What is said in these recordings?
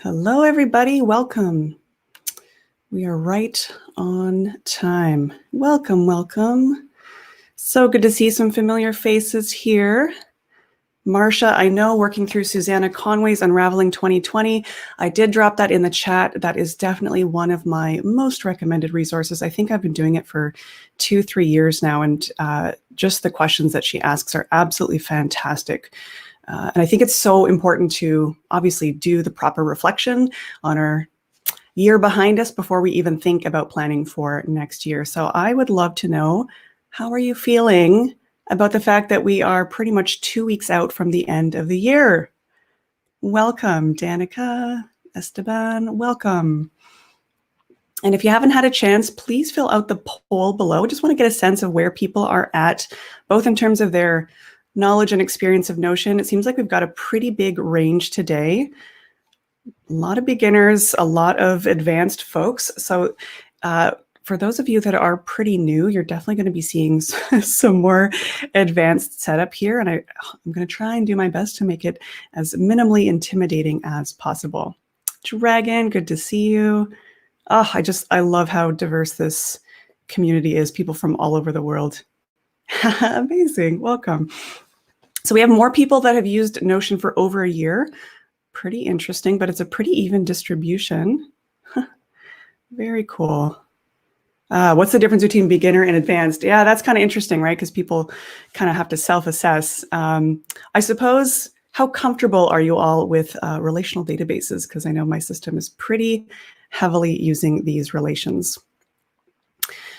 Hello, everybody. Welcome. We are right on time. Welcome, welcome. So good to see some familiar faces here. Marcia, I know, working through Susanna Conway's Unraveling 2020. I did drop that in the chat. That is definitely one of my most recommended resources. I think I've been doing it for 2-3 years now, and just the questions that she asks are absolutely fantastic. And I think it's so important to obviously do the proper reflection on our year behind us before we even think about planning for next year. So I would love to know, how are you feeling about the fact that we are pretty much 2 weeks out from the end of the year? Welcome, Danica, Esteban, welcome. And if you haven't had a chance, please fill out the poll below. Just want to get a sense of where people are at, both in terms of their knowledge and experience of Notion. It seems like we've got a pretty big range today. A lot of beginners, a lot of advanced folks. So for those of you that are pretty new, you're definitely going to be seeing some more advanced setup here. And I'm going to try and do my best to make it as minimally intimidating as possible. Dragon, good to see you. Oh, I love how diverse this community is. People from all over the world. Amazing. Welcome. So we have more people that have used Notion for over a year. Pretty interesting, but it's a pretty even distribution. Very cool. What's the difference between beginner and advanced? Yeah, that's kind of interesting, right? Because people kind of have to self-assess. I suppose, how comfortable are you all with relational databases? Because I know my system is pretty heavily using these relations.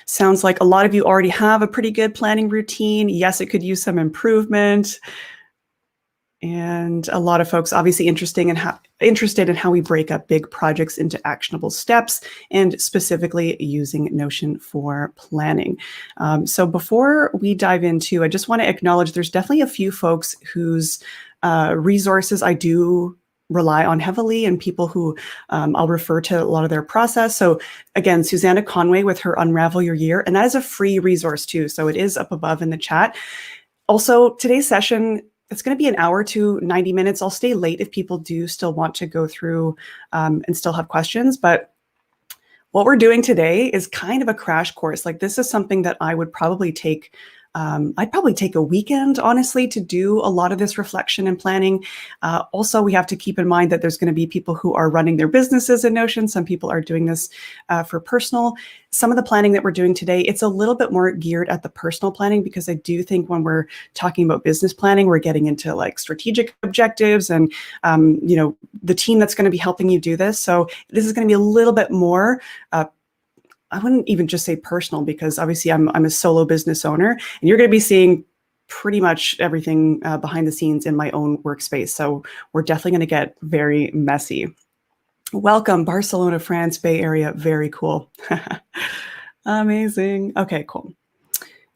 Sounds like a lot of you already have a pretty good planning routine. Yes, it could use some improvement. And a lot of folks obviously interested in how we break up big projects into actionable steps, and specifically using Notion for planning. So before we dive into, I just want to acknowledge there's definitely a few folks whose resources I do rely on heavily, and people who I'll refer to a lot of their process. So again, Susanna Conway with her Unravel Your Year, and that is a free resource too. So it is up above in the chat. Also, today's session, it's going to be an hour to 90 minutes. I'll stay late if people do still want to go through and still have questions. But what we're doing today is kind of a crash course. Like, this is something that I would probably take, I'd probably take a weekend, honestly, to do a lot of this reflection and planning. Also, we have to keep in mind that there's going to be people who are running their businesses in Notion. Some people are doing this for personal. Some of the planning that we're doing today, it's a little bit more geared at the personal planning, because I do think when we're talking about business planning, we're getting into like strategic objectives and, the team that's going to be helping you do this. So this is going to be a little bit more I wouldn't even just say personal, because obviously I'm a solo business owner, and you're going to be seeing pretty much everything behind the scenes in my own workspace. So we're definitely going to get very messy. Welcome, Barcelona, France, Bay Area. Very cool. Amazing. Okay, cool.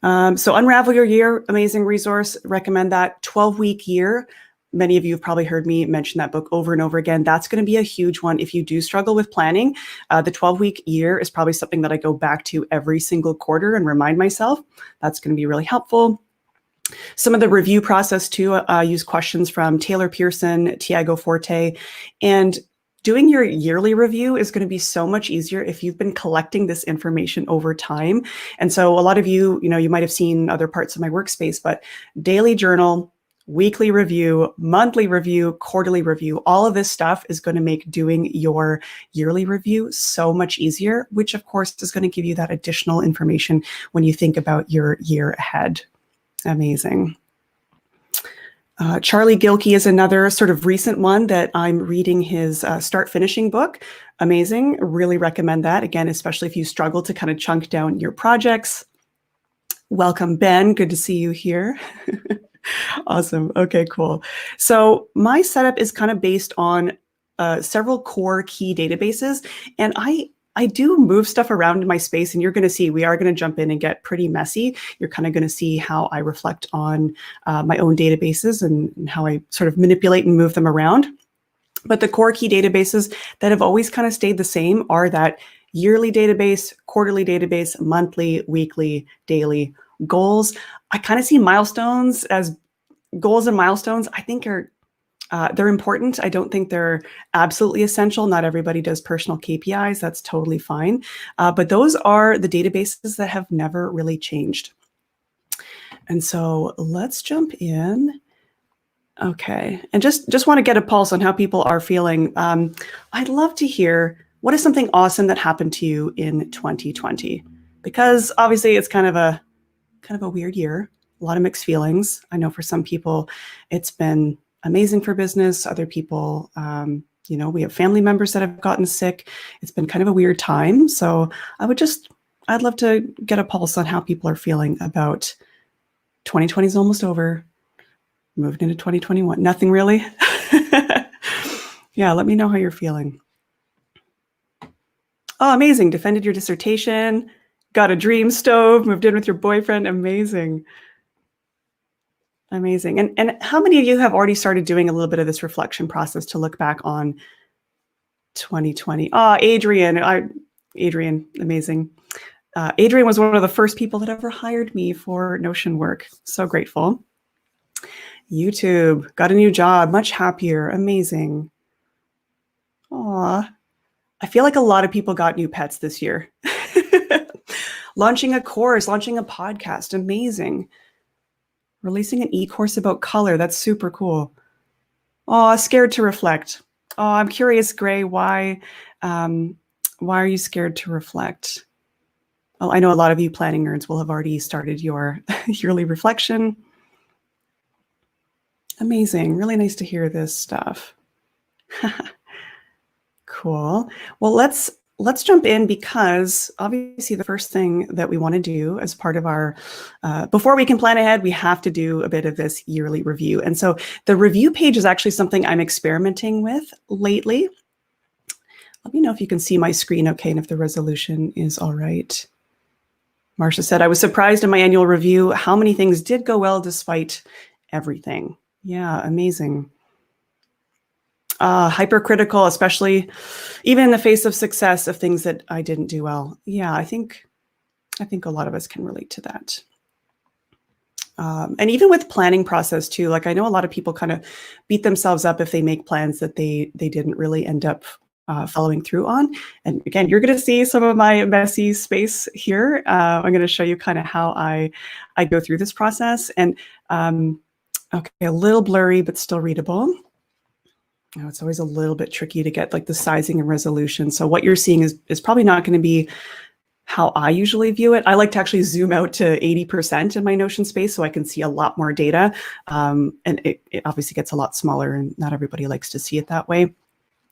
So Unravel Your Year, amazing resource. Recommend that. 12-week year. Many of you have probably heard me mention that book over and over again. That's going to be a huge one if you do struggle with planning. The 12-week year is probably something that I go back to every single quarter and remind myself. That's going to be really helpful. Some of the review process too, use questions from Taylor Pearson, Tiago Forte, and doing your yearly review is going to be so much easier if you've been collecting this information over time. And so a lot of you, you might have seen other parts of my workspace, but daily journal, weekly review, monthly review, quarterly review, all of this stuff is going to make doing your yearly review so much easier, which of course is going to give you that additional information when you think about your year ahead. Amazing. Charlie Gilkey is another sort of recent one that I'm reading his Start Finishing book. Amazing. Really recommend that. Again, especially if you struggle to kind of chunk down your projects. Welcome, Ben. Good to see you here. Awesome. Okay, cool. So my setup is kind of based on several core key databases, and I do move stuff around in my space, and you're going to see we are going to jump in and get pretty messy. You're kind of going to see how I reflect on my own databases and how I sort of manipulate and move them around. But the core key databases that have always kind of stayed the same are that yearly database, quarterly database, monthly, weekly, daily. Goals, I kind of see milestones as goals, and milestones I think are They're important. I don't think they're absolutely essential. Not everybody does personal KPIs. That's totally fine. But those are the databases that have never really changed. And so let's jump in. Okay. And just want to get a pulse on how people are feeling. I'd love to hear, what is something awesome that happened to you in 2020? Because obviously it's kind of a weird year, a lot of mixed feelings. I know for some people it's been amazing for business. Other people, we have family members that have gotten sick. It's been kind of a weird time. So I'd love to get a pulse on how people are feeling about 2020 is almost over. Moved into 2021. Nothing really. Yeah, let me know how you're feeling. Oh, amazing. Defended your dissertation, got a dream stove, moved in with your boyfriend. Amazing. Amazing. And how many of you have already started doing a little bit of this reflection process to look back on 2020? Ah, Adrian, amazing. Adrian was one of the first people that ever hired me for Notion work. So grateful. YouTube, got a new job, much happier, amazing. Aw, I feel like a lot of people got new pets this year. Launching a course, launching a podcast, amazing. Releasing an e-course about color, that's super cool. Oh, scared to reflect. Oh, I'm curious, Gray, why are you scared to reflect? Well, I know a lot of you planning nerds will have already started your yearly reflection. Amazing, really nice to hear this stuff. Cool. Well, let's jump in, because obviously the first thing that we want to do as part of our, before we can plan ahead, we have to do a bit of this yearly review. And so the review page is actually something I'm experimenting with lately. Let me know if you can see my screen okay and if the resolution is all right. Marcia said, I was surprised in my annual review how many things did go well despite everything. Yeah, amazing. Hypercritical, especially even in the face of success, of things that I didn't do well. Yeah, I think a lot of us can relate to that. And even with planning process too, like I know a lot of people kind of beat themselves up if they make plans that they didn't really end up following through on. And again, you're going to see some of my messy space here. I'm going to show you kind of how I go through this process. And okay, a little blurry, but still readable. It's always a little bit tricky to get like the sizing and resolution. So what you're seeing is probably not going to be how I usually view it. I like to actually zoom out to 80% in my Notion space so I can see a lot more data. And it obviously gets a lot smaller, and not everybody likes to see it that way.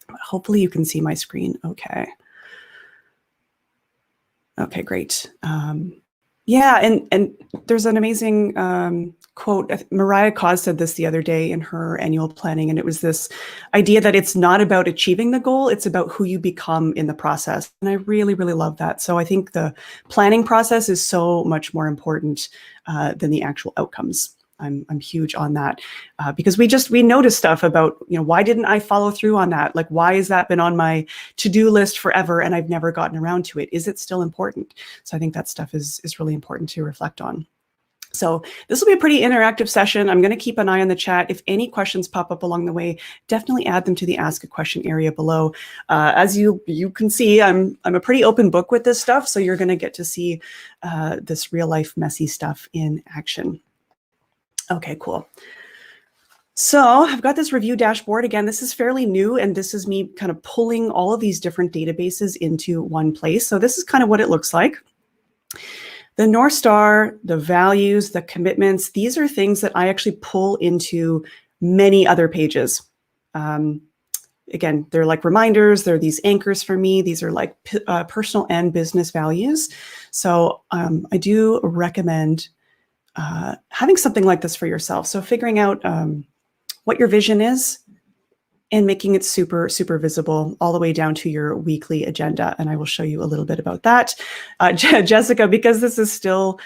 But hopefully you can see my screen okay. Okay, great. Yeah, and there's an amazing quote. Mariah Cause said this the other day in her annual planning, and it was this idea that it's not about achieving the goal, it's about who you become in the process. And I really, really love that. So I think the planning process is so much more important than the actual outcomes. I'm huge on that because we notice stuff about, why didn't I follow through on that? Like, why has that been on my to-do list forever and I've never gotten around to it? Is it still important? So I think that stuff is really important to reflect on. So this will be a pretty interactive session. I'm going to keep an eye on the chat. If any questions pop up along the way, definitely add them to the Ask a Question area below. As you can see, I'm a pretty open book with this stuff, so you're going to get to see this real life messy stuff in action. Okay, cool. So I've got this review dashboard. Again, this is fairly new, and this is me kind of pulling all of these different databases into one place. So this is kind of what it looks like. The North Star, the values, the commitments, these are things that I actually pull into many other pages. Again, they're like reminders. They're these anchors for me. These are like personal and business values. So I do recommend having something like this for yourself. So figuring out what your vision is and making it super, super visible all the way down to your weekly agenda. And I will show you a little bit about that. Jessica, because this is still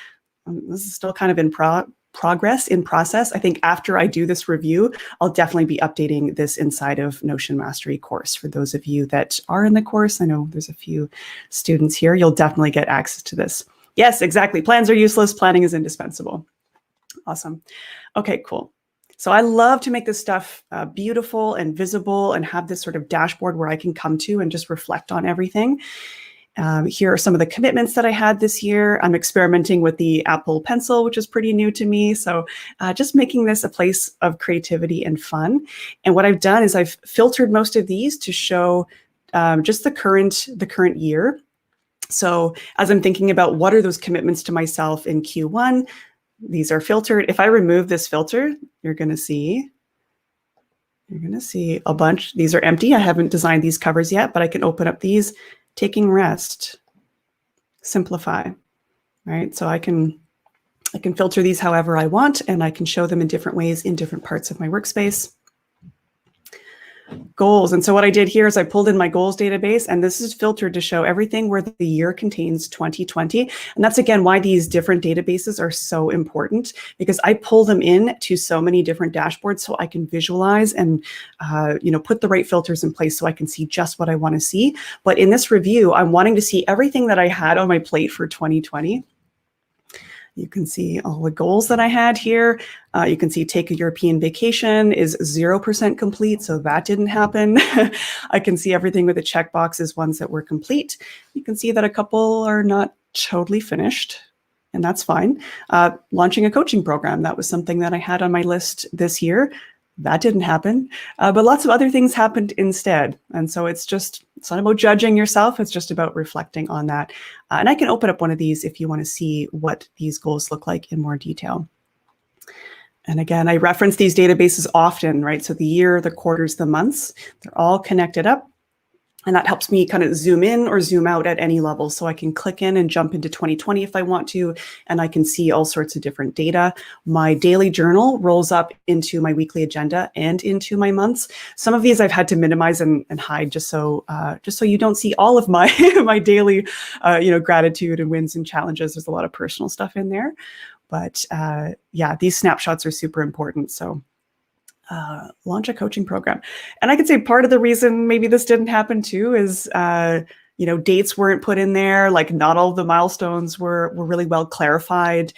kind of in process. I think after I do this review, I'll definitely be updating this inside of Notion Mastery course. For those of you that are in the course, I know there's a few students here, you'll definitely get access to this. Yes, exactly. Plans are useless. Planning is indispensable. Awesome. Okay, cool. So I love to make this stuff beautiful and visible and have this sort of dashboard where I can come to and just reflect on everything. Here are some of the commitments that I had this year. I'm experimenting with the Apple Pencil, which is pretty new to me. So just making this a place of creativity and fun. And what I've done is I've filtered most of these to show just the current year. So as I'm thinking about what are those commitments to myself in Q1, these are filtered. If I remove this filter, you're going to see a bunch. These are empty. I haven't designed these covers yet, but I can open up these. Taking rest, simplify, right? So I can filter these however I want, and I can show them in different ways in different parts of my workspace. Goals. And so what I did here is I pulled in my goals database, and this is filtered to show everything where the year contains 2020. And that's, again, why these different databases are so important, because I pull them in to so many different dashboards so I can visualize and put the right filters in place so I can see just what I want to see. But in this review, I'm wanting to see everything that I had on my plate for 2020. You can see all the goals that I had here. You can see take a European vacation is 0% complete, so that didn't happen. I can see everything with the checkboxes, ones that were complete. You can see that a couple are not totally finished, and that's fine. Launching a coaching program, that was something that I had on my list this year. That didn't happen, but lots of other things happened instead. And so it's not about judging yourself, it's just about reflecting on that. And I can open up one of these if you want to see what these goals look like in more detail. And again, I reference these databases often, right? So the year, the quarters, the months, they're all connected up. And that helps me kind of zoom in or zoom out at any level. So I can click in and jump into 2020 if I want to, and I can see all sorts of different data. My daily journal rolls up into my weekly agenda and into my months. Some of these I've had to minimize and hide just so you don't see all of my my daily gratitude and wins and challenges. There's a lot of personal stuff in there. But yeah, these snapshots are super important. So launch a coaching program. And I could say part of the reason maybe this didn't happen too is, dates weren't put in there. Like not all of the milestones were really well clarified.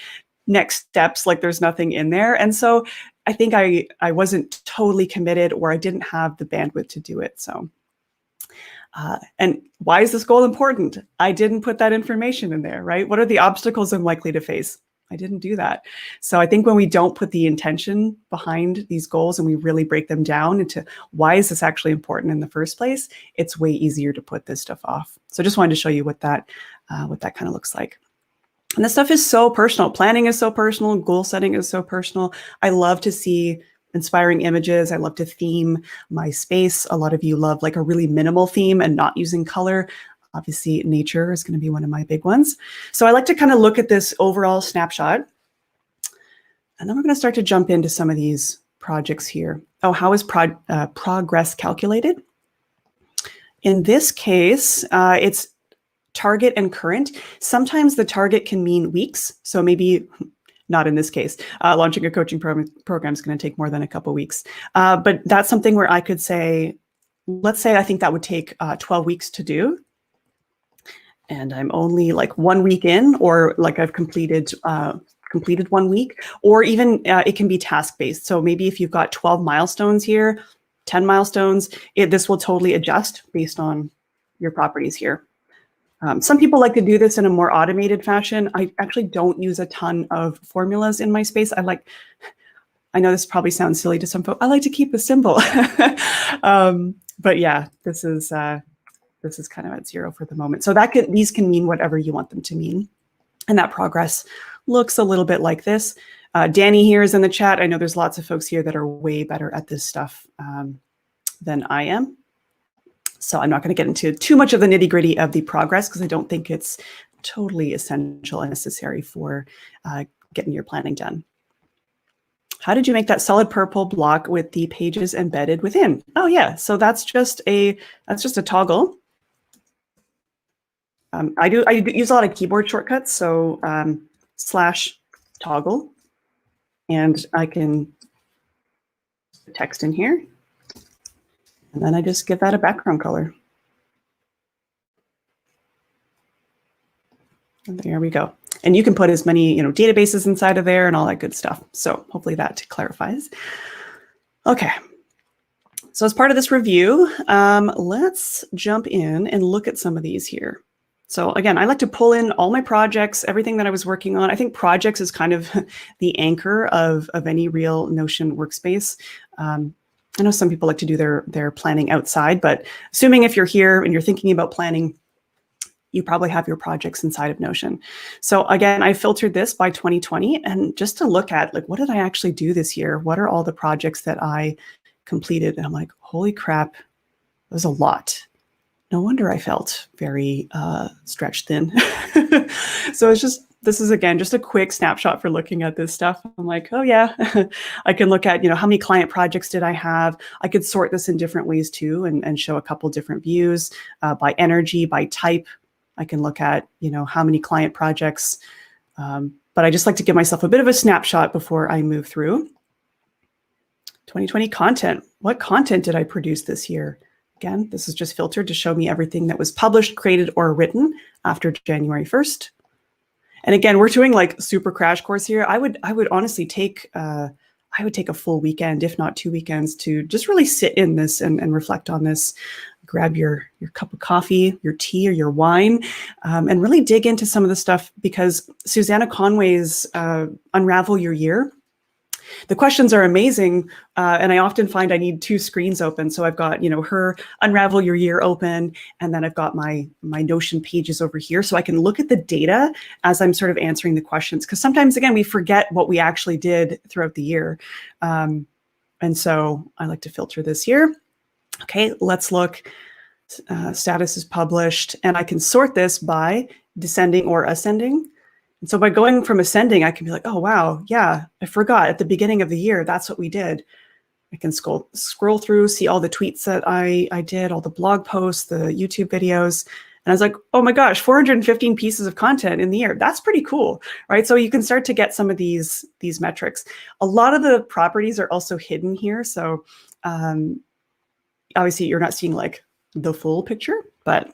Next steps, like there's nothing in there. And so I think I wasn't totally committed, or I didn't have the bandwidth to do it. So, and why is this goal important? I didn't put that information in there, right? What are the obstacles I'm likely to face? I didn't do that. So I think when we don't put the intention behind these goals and we really break them down into why is this actually important in the first place, it's way easier to put this stuff off. So I just wanted to show you what that kind of looks like. And this stuff is so personal. Planning is so personal. Goal setting is so personal. I love to see inspiring images. I love to theme my space. A lot of you love like a really minimal theme and not using color. Obviously, nature is going to be one of my big ones. So I like to kind of look at this overall snapshot. And then we're going to start to jump into some of these projects here. Oh, how is progress calculated? In this case, it's target and current. Sometimes the target can mean weeks. So maybe not in this case. Launching a coaching program is going to take more than a couple weeks. But that's something where I could say, let's say I think that would take 12 weeks to do. And I'm only like 1 week in, or like I've completed 1 week, or even it can be task-based. So maybe if you've got 12 milestones here, 10 milestones, this will totally adjust based on your properties here. Some people like to do this in a more automated fashion. I actually don't use a ton of formulas in my space. I know this probably sounds silly to some folks. I like to keep it simple. But yeah, this is kind of at 0 for the moment. So these can mean whatever you want them to mean. And that progress looks a little bit like this. Danny here is in the chat. I know there's lots of folks here that are way better at this stuff than I am. So I'm not going to get into too much of the nitty gritty of the progress because I don't think it's totally essential and necessary for getting your planning done. How did you make that solid purple block with the pages embedded within? Oh yeah, so that's just a toggle. I use a lot of keyboard shortcuts, so / toggle, and I can put text in here, and then I just give that a background color. And there we go. And you can put as many, databases inside of there and all that good stuff. So hopefully that clarifies. Okay. So as part of this review, let's jump in and look at some of these here. So again, I like to pull in all my projects, everything that I was working on. I think projects is kind of the anchor of any real Notion workspace. I know some people like to do their planning outside, but assuming if you're here and you're thinking about planning, you probably have your projects inside of Notion. So again, I filtered this by 2020 and just to look at like, what did I actually do this year? What are all the projects that I completed? And I'm like, holy crap, that was a lot. No wonder I felt very stretched thin. So this is again, just a quick snapshot for looking at this stuff. I'm like, oh yeah, I can look at, how many client projects did I have? I could sort this in different ways too and show a couple different views by energy, by type. I can look at, how many client projects, but I just like to give myself a bit of a snapshot before I move through. 2020 content. What content did I produce this year? Again, this is just filtered to show me everything that was published, created, or written after January 1st. And again, we're doing like super crash course here. I would honestly take a full weekend, if not 2 weekends, to just really sit in this and reflect on this. Grab your cup of coffee, your tea, or your wine, and really dig into some of the stuff because Susanna Conway's Unravel Your Year. The questions are amazing, and I often find I need 2 screens open. So I've got, her Unravel Your Year open, and then I've got my Notion pages over here, so I can look at the data as I'm sort of answering the questions. Because sometimes, again, we forget what we actually did throughout the year, and so I like to filter this here. Okay, let's look. Status is published, and I can sort this by descending or ascending. And so by going from ascending, I can be like, oh, wow, yeah, I forgot at the beginning of the year, that's what we did. I can scroll through, see all the tweets that I did, all the blog posts, the YouTube videos. And I was like, oh my gosh, 415 pieces of content in the year. That's pretty cool, right? So you can start to get some of these metrics. A lot of the properties are also hidden here. So obviously you're not seeing like the full picture, but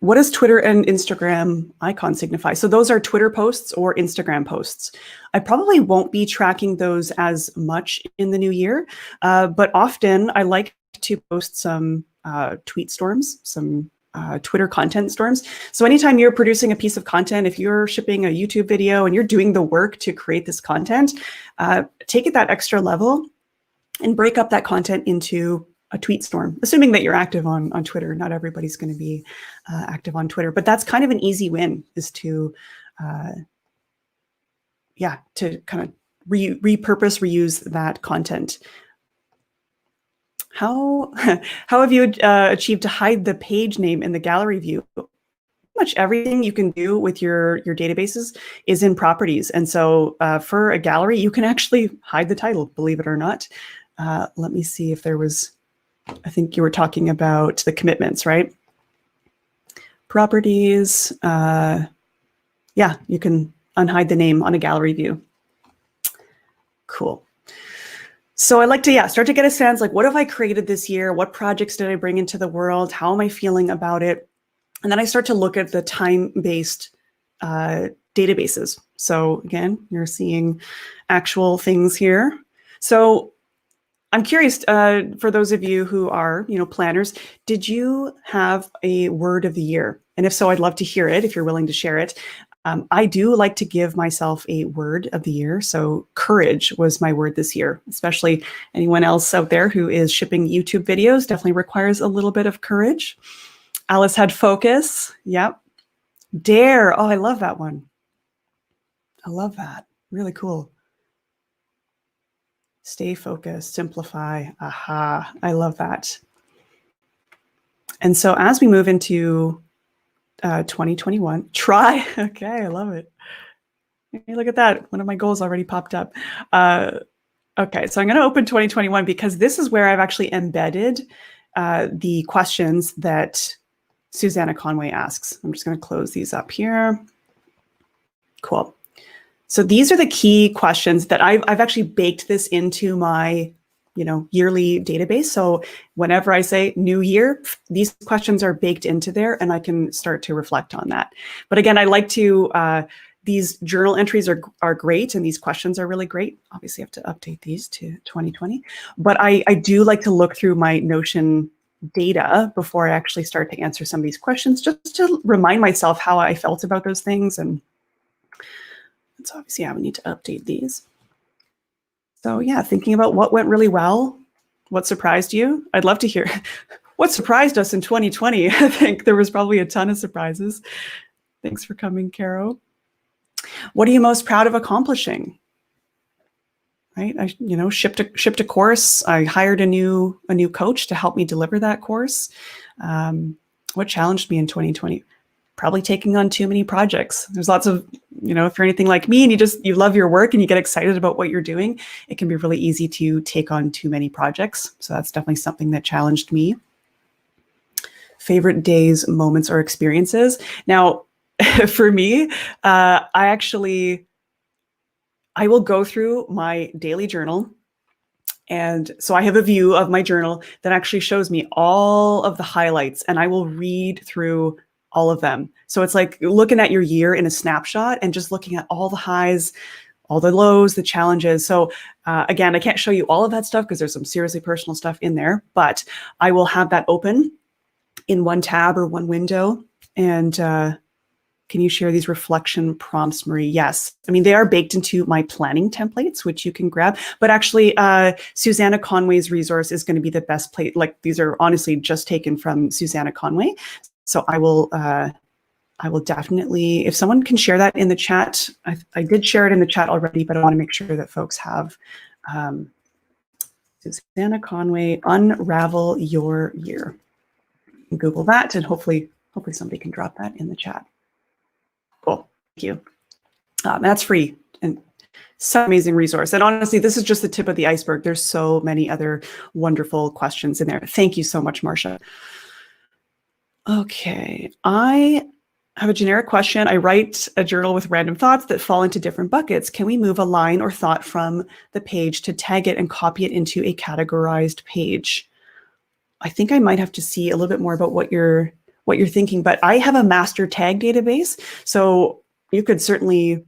what does Twitter and Instagram icon signify? So those are Twitter posts or Instagram posts. I probably won't be tracking those as much in the new year, but often I like to post some tweet storms, some Twitter content storms. So anytime you're producing a piece of content, if you're shipping a YouTube video and you're doing the work to create this content, take it that extra level and break up that content into a tweet storm, assuming that you're active on Twitter. Not everybody's going to be active on Twitter, but that's kind of an easy win, is to, to kind of repurpose, reuse that content. How have you achieved to hide the page name in the gallery view? Pretty much everything you can do with your databases is in properties. And so for a gallery, you can actually hide the title, believe it or not. Let me see if there was, I think you were talking about the commitments, right? Properties, yeah, you can unhide the name on a gallery view. Cool. So I like to, start to get a sense, like, what have I created this year? What projects did I bring into the world? How am I feeling about it? And then I start to look at the time-based databases. So again, you're seeing actual things here. So I'm curious, for those of you who are, planners, did you have a word of the year? And if so, I'd love to hear it if you're willing to share it. I do like to give myself a word of the year. So courage was my word this year, especially anyone else out there who is shipping YouTube videos definitely requires a little bit of courage. Alice had focus. Yep. Dare. Oh, I love that one. I love that. Really cool. Stay focused, simplify. Aha, I love that. And so as we move into 2021, try. Okay, I love it. Hey, look at that. One of my goals already popped up. Okay, so I'm going to open 2021 because this is where I've actually embedded the questions that Susanna Conway asks. I'm just going to close these up here. Cool. So these are the key questions that I've actually baked this into my yearly database. So whenever I say new year, these questions are baked into there and I can start to reflect on that. But again, I like to, these journal entries are great and these questions are really great. Obviously I have to update these to 2020, but I do like to look through my Notion data before I actually start to answer some of these questions, just to remind myself how I felt about those things. And so obviously I would need to update these. So yeah, thinking about what went really well, what surprised you. I'd love to hear what surprised us in 2020. I think there was probably a ton of surprises. Thanks for coming, Caro. What are you most proud of accomplishing? Right, I shipped a course. I hired a new coach to help me deliver that course. What challenged me in 2020? Probably taking on too many projects. There's lots of, if you're anything like me and you love your work and you get excited about what you're doing, it can be really easy to take on too many projects. So that's definitely something that challenged me. Favorite days, moments, or experiences. Now, for me, I will go through my daily journal. And so I have a view of my journal that actually shows me all of the highlights, and I will read through all of them. So it's like looking at your year in a snapshot and just looking at all the highs, all the lows, the challenges. So again, I can't show you all of that stuff because there's some seriously personal stuff in there, but I will have that open in one tab or one window. And can you share these reflection prompts, Marie? Yes. I mean, they are baked into my planning templates, which you can grab. But actually, Susanna Conway's resource is going to be the best place. Like, these are honestly just taken from Susanna Conway. So I will definitely, if someone can share that in the chat. I did share it in the chat already, but I want to make sure that folks have Susanna Conway, Unravel Your Year. Google that, and hopefully somebody can drop that in the chat. Cool, thank you. That's free and such an amazing resource. And honestly, this is just the tip of the iceberg. There's so many other wonderful questions in there. Thank you so much, Marcia. Okay, I have a generic question. I write a journal with random thoughts that fall into different buckets. Can we move a line or thought from the page to tag it and copy it into a categorized page? I think I might have to see a little bit more about what you're thinking, but I have a master tag database. So you could certainly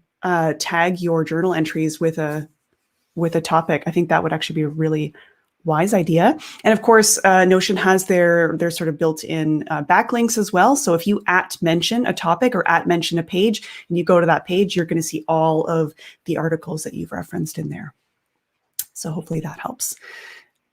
tag your journal entries with a topic. I think that would actually be a really wise idea. And of course, Notion has their sort of built-in backlinks as well. So if you @mention a topic or @mention a page and you go to that page, you're going to see all of the articles that you've referenced in there. So hopefully that helps.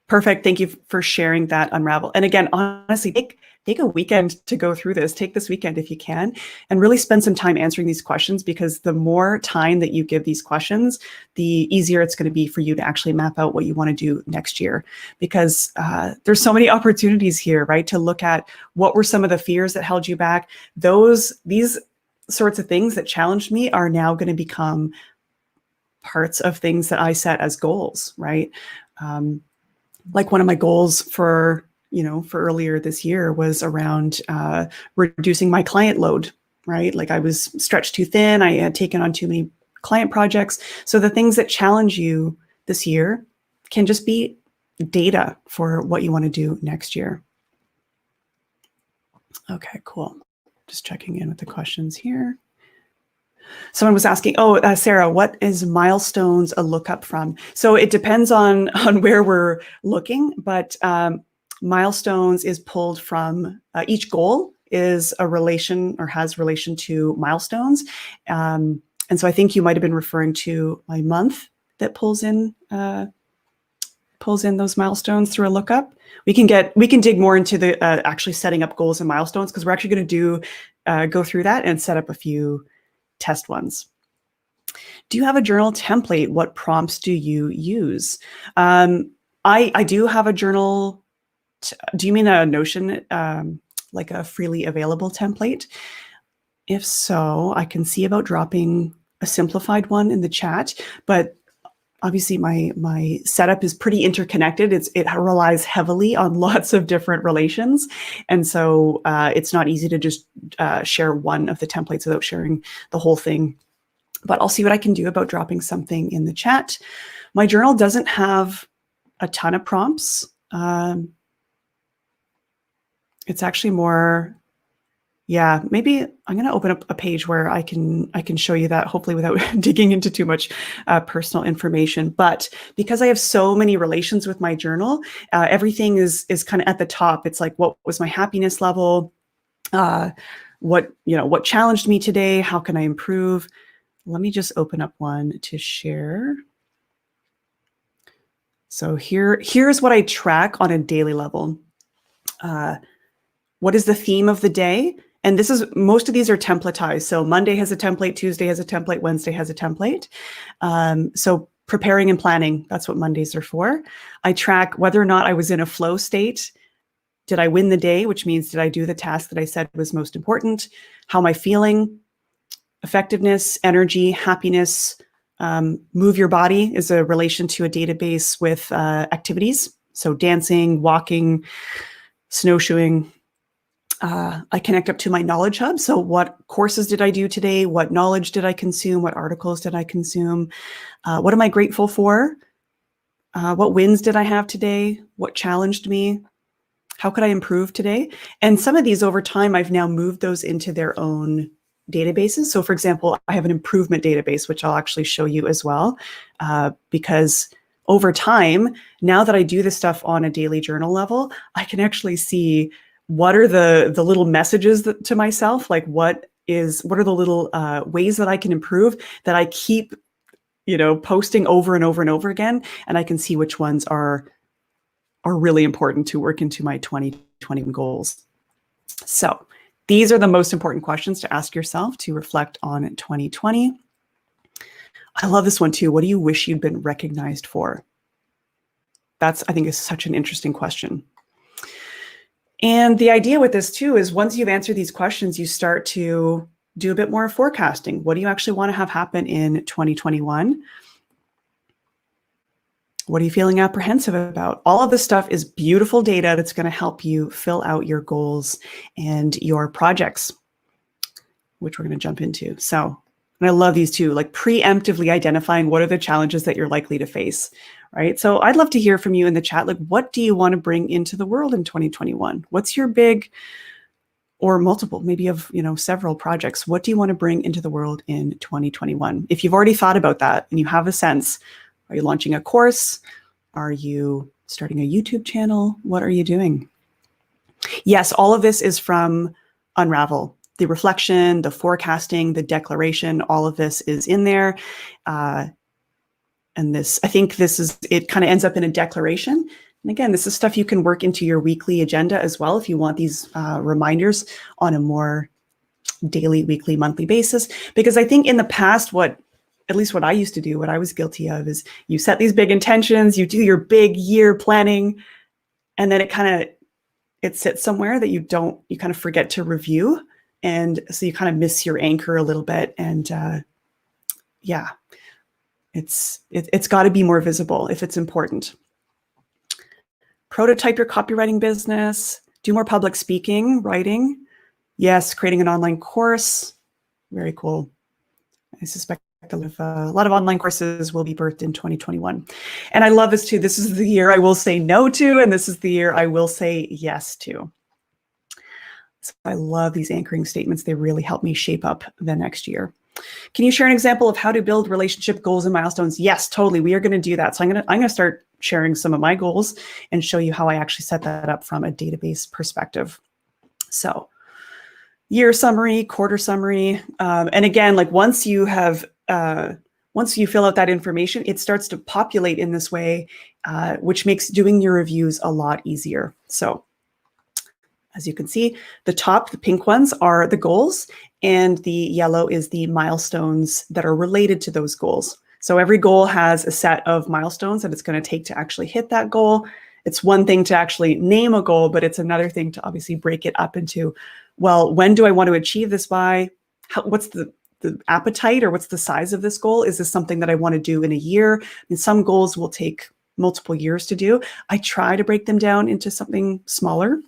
Perfect. Thank you for sharing that, Unravel. And again, honestly, take a weekend to go through this. Take this weekend if you can, and really spend some time answering these questions, because the more time that you give these questions, the easier it's going to be for you to actually map out what you want to do next year. Because there's so many opportunities here, right? To look at what were some of the fears that held you back. These sorts of things that challenged me are now going to become parts of things that I set as goals, right? Like one of my goals for earlier this year was around reducing my client load, right? Like I was stretched too thin. I had taken on too many client projects. So the things that challenge you this year can just be data for what you want to do next year. Okay, cool. Just checking in with the questions here. Someone was asking, Sarah, what is milestones a lookup from? So it depends on where we're looking, but milestones is pulled from each goal is a relation or has relation to milestones. And so I think you might have been referring to my month that pulls in those milestones through a lookup. We can dig more into the actually setting up goals and milestones, because we're actually going to go through that and set up a few test ones. Do you have a journal template? What prompts do you use? I do have a journal. Do you mean a Notion, like a freely available template? If so, I can see about dropping a simplified one in the chat, but obviously my setup is pretty interconnected. It relies heavily on lots of different relations. And so it's not easy to just share one of the templates without sharing the whole thing. But I'll see what I can do about dropping something in the chat. My journal doesn't have a ton of prompts. It's actually more, yeah, maybe I'm going to open up a page where I can show you that, hopefully without digging into too much personal information. But because I have so many relations with my journal, everything is kind of at the top. It's like, what was my happiness level? What challenged me today? How can I improve? Let me just open up one to share. So here's what I track on a daily level. What is the theme of the day? And most of these are templatized. So Monday has a template, Tuesday has a template, Wednesday has a template. So preparing and planning, that's what Mondays are for. I track whether or not I was in a flow state. Did I win the day, which means did I do the task that I said was most important? How am I feeling? Effectiveness, energy, happiness. Move your body is a relation to a database with activities. So dancing, walking, snowshoeing. I connect up to my knowledge hub. So what courses did I do today? What knowledge did I consume? What articles did I consume? What am I grateful for? What wins did I have today? What challenged me? How could I improve today? And some of these over time, I've now moved those into their own databases. So for example, I have an improvement database, which I'll actually show you as well, because over time, now that I do this stuff on a daily journal level, I can actually see what are the little messages to myself, like what are the little ways that I can improve that I keep, posting over and over and over again, and I can see which ones are really important to work into my 2020 goals. So these are the most important questions to ask yourself to reflect on 2020. I love this one too. What do you wish you'd been recognized for? That's, I think, is such an interesting question. And the idea with this too is once you've answered these questions, you start to do a bit more forecasting. What do you actually want to have happen in 2021? What are you feeling apprehensive about? All of this stuff is beautiful data that's going to help you fill out your goals and your projects, which we're going to jump into. So, and I love these too, like preemptively identifying what are the challenges that you're likely to face, right? So I'd love to hear from you in the chat. Like, what do you want to bring into the world in 2021? What's your big, or multiple, maybe of, several projects? What do you want to bring into the world in 2021? If you've already thought about that and you have a sense, are you launching a course? Are you starting a YouTube channel? What are you doing? Yes, all of this is from Unravel. The reflection, the forecasting, the declaration, all of this is in there. And this, I think it kind of ends up in a declaration. And again, this is stuff you can work into your weekly agenda as well if you want these reminders on a more daily, weekly, monthly basis. Because I think in the past, at least what I used to do, what I was guilty of, is you set these big intentions, you do your big year planning, and then it sits somewhere that you kind of forget to review. And so you kind of miss your anchor a little bit. And yeah, it's got to be more visible if it's important. Prototype your copywriting business, do more public speaking, writing. Yes, creating an online course. Very cool. I suspect a lot of online courses will be birthed in 2021. And I love this too. This is the year I will say no to, and this is the year I will say yes to. So I love these anchoring statements. They really help me shape up the next year. Can you share an example of how to build relationship goals and milestones? Yes, totally. We are going to do that. So I'm going to start sharing some of my goals and show you how I actually set that up from a database perspective. So year summary, quarter summary. And again, like once you fill out that information, it starts to populate in this way, which makes doing your reviews a lot easier. So as you can see, the pink ones are the goals, and the yellow is the milestones that are related to those goals. So every goal has a set of milestones that it's going to take to actually hit that goal. It's one thing to actually name a goal, but it's another thing to obviously break it up into, well, when do I want to achieve this by? What's the appetite, or what's the size of this goal? Is this something that I want to do in a year? And some goals will take multiple years to do. I try to break them down into something smaller,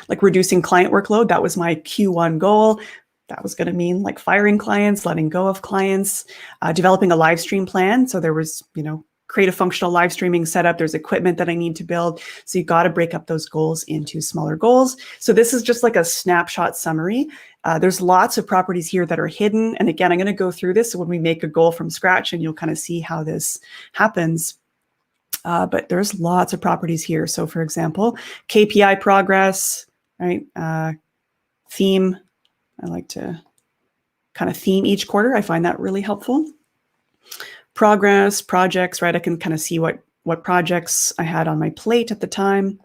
like reducing client workload. That was my Q1 goal. That was going to mean like firing clients, letting go of clients, developing a live stream plan. So there was, create a functional live streaming setup. There's equipment that I need to build. So you got to break up those goals into smaller goals. So this is just like a snapshot summary. There's lots of properties here that are hidden. And again, I'm going to go through this when we make a goal from scratch, and you'll kind of see how this happens. But there's lots of properties here. So for example, KPI progress, right? Theme. I like to kind of theme each quarter. I find that really helpful. Progress, projects, right? I can kind of see what projects I had on my plate at the time.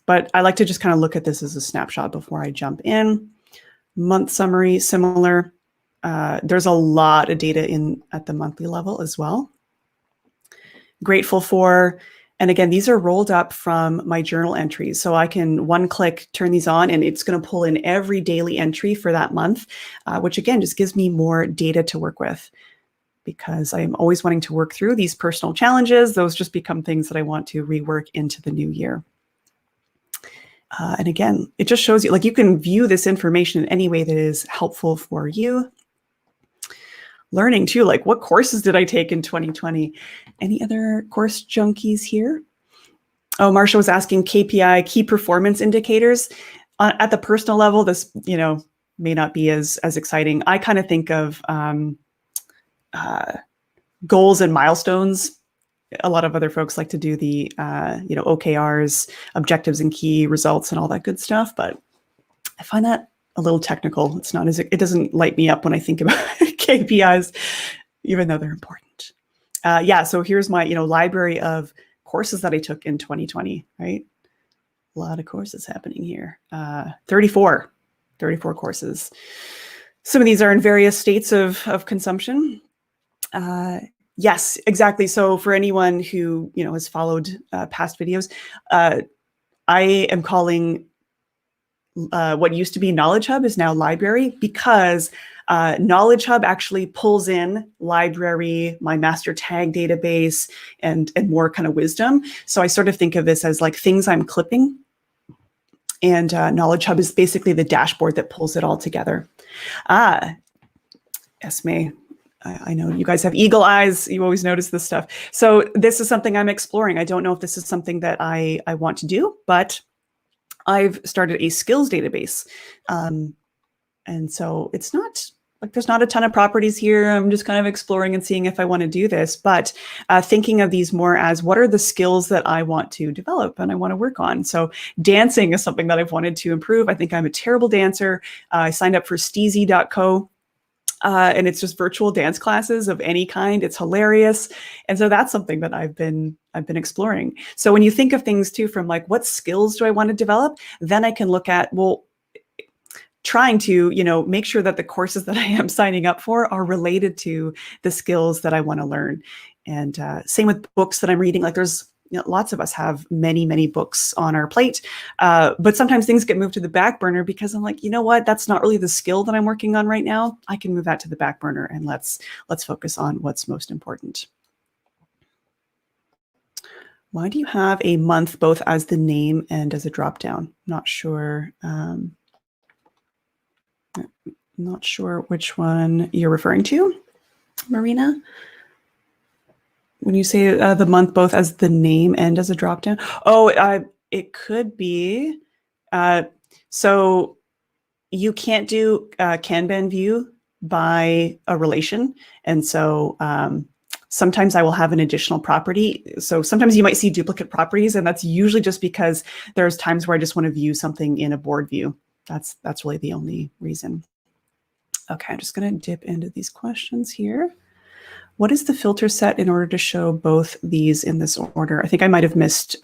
But I like to just kind of look at this as a snapshot before I jump in. Month summary, similar. There's a lot of data in at the monthly level as well. Grateful for, and again, these are rolled up from my journal entries. So I can one click turn these on, and it's going to pull in every daily entry for that month, which again, just gives me more data to work with, because I'm always wanting to work through these personal challenges. Those just become things that I want to rework into the new year. And again, it just shows you, like, you can view this information in any way that is helpful for you. Learning too, like, what courses did I take in 2020? Any other course junkies here? Oh, Marsha was asking KPI, key performance indicators. At the personal level, this, may not be as exciting. I kind of think of goals and milestones. A lot of other folks like to do the, OKRs, objectives and key results and all that good stuff. But I find that a little technical. It's not it doesn't light me up when I think about KPIs, even though they're important. So here's my, library of courses that I took in 2020, right? A lot of courses happening here. 34 courses. Some of these are in various states of consumption. Yes, exactly. So for anyone who, has followed past videos, I am calling what used to be Knowledge Hub is now Library, because Knowledge Hub actually pulls in library, my master tag database, and more kind of wisdom. So I sort of think of this as like things I'm clipping. And Knowledge Hub is basically the dashboard that pulls it all together. Esme, I know you guys have eagle eyes. You always notice this stuff. So this is something I'm exploring. I don't know if this is something that I want to do, but I've started a skills database. And so it's not like there's not a ton of properties here. I'm just kind of exploring and seeing if I want to do this, but thinking of these more as what are the skills that I want to develop and I want to work on. So dancing is something that I've wanted to improve. I think I'm a terrible dancer. I signed up for steezy.co. And it's just virtual dance classes of any kind. It's hilarious. And so that's something that I've been exploring. So when you think of things too, from like, what skills do I want to develop? Then I can look at, well, trying to, make sure that the courses that I am signing up for are related to the skills that I want to learn. And same with books that I'm reading. Like there's, lots of us have many, many books on our plate, but sometimes things get moved to the back burner because I'm like, you know what, that's not really the skill that I'm working on right now. I can move that to the back burner and let's focus on what's most important. Why do you have a month both as the name and as a dropdown? Not sure. Not sure which one you're referring to, Marina. When you say the month both as the name and as a dropdown, it could be. So you can't do Kanban view by a relation, and so sometimes I will have an additional property. So sometimes you might see duplicate properties, and that's usually just because there's times where I just want to view something in a board view. That's really the only reason. Okay, I'm just going to dip into these questions here. What is the filter set in order to show both these in this order? I think I might have missed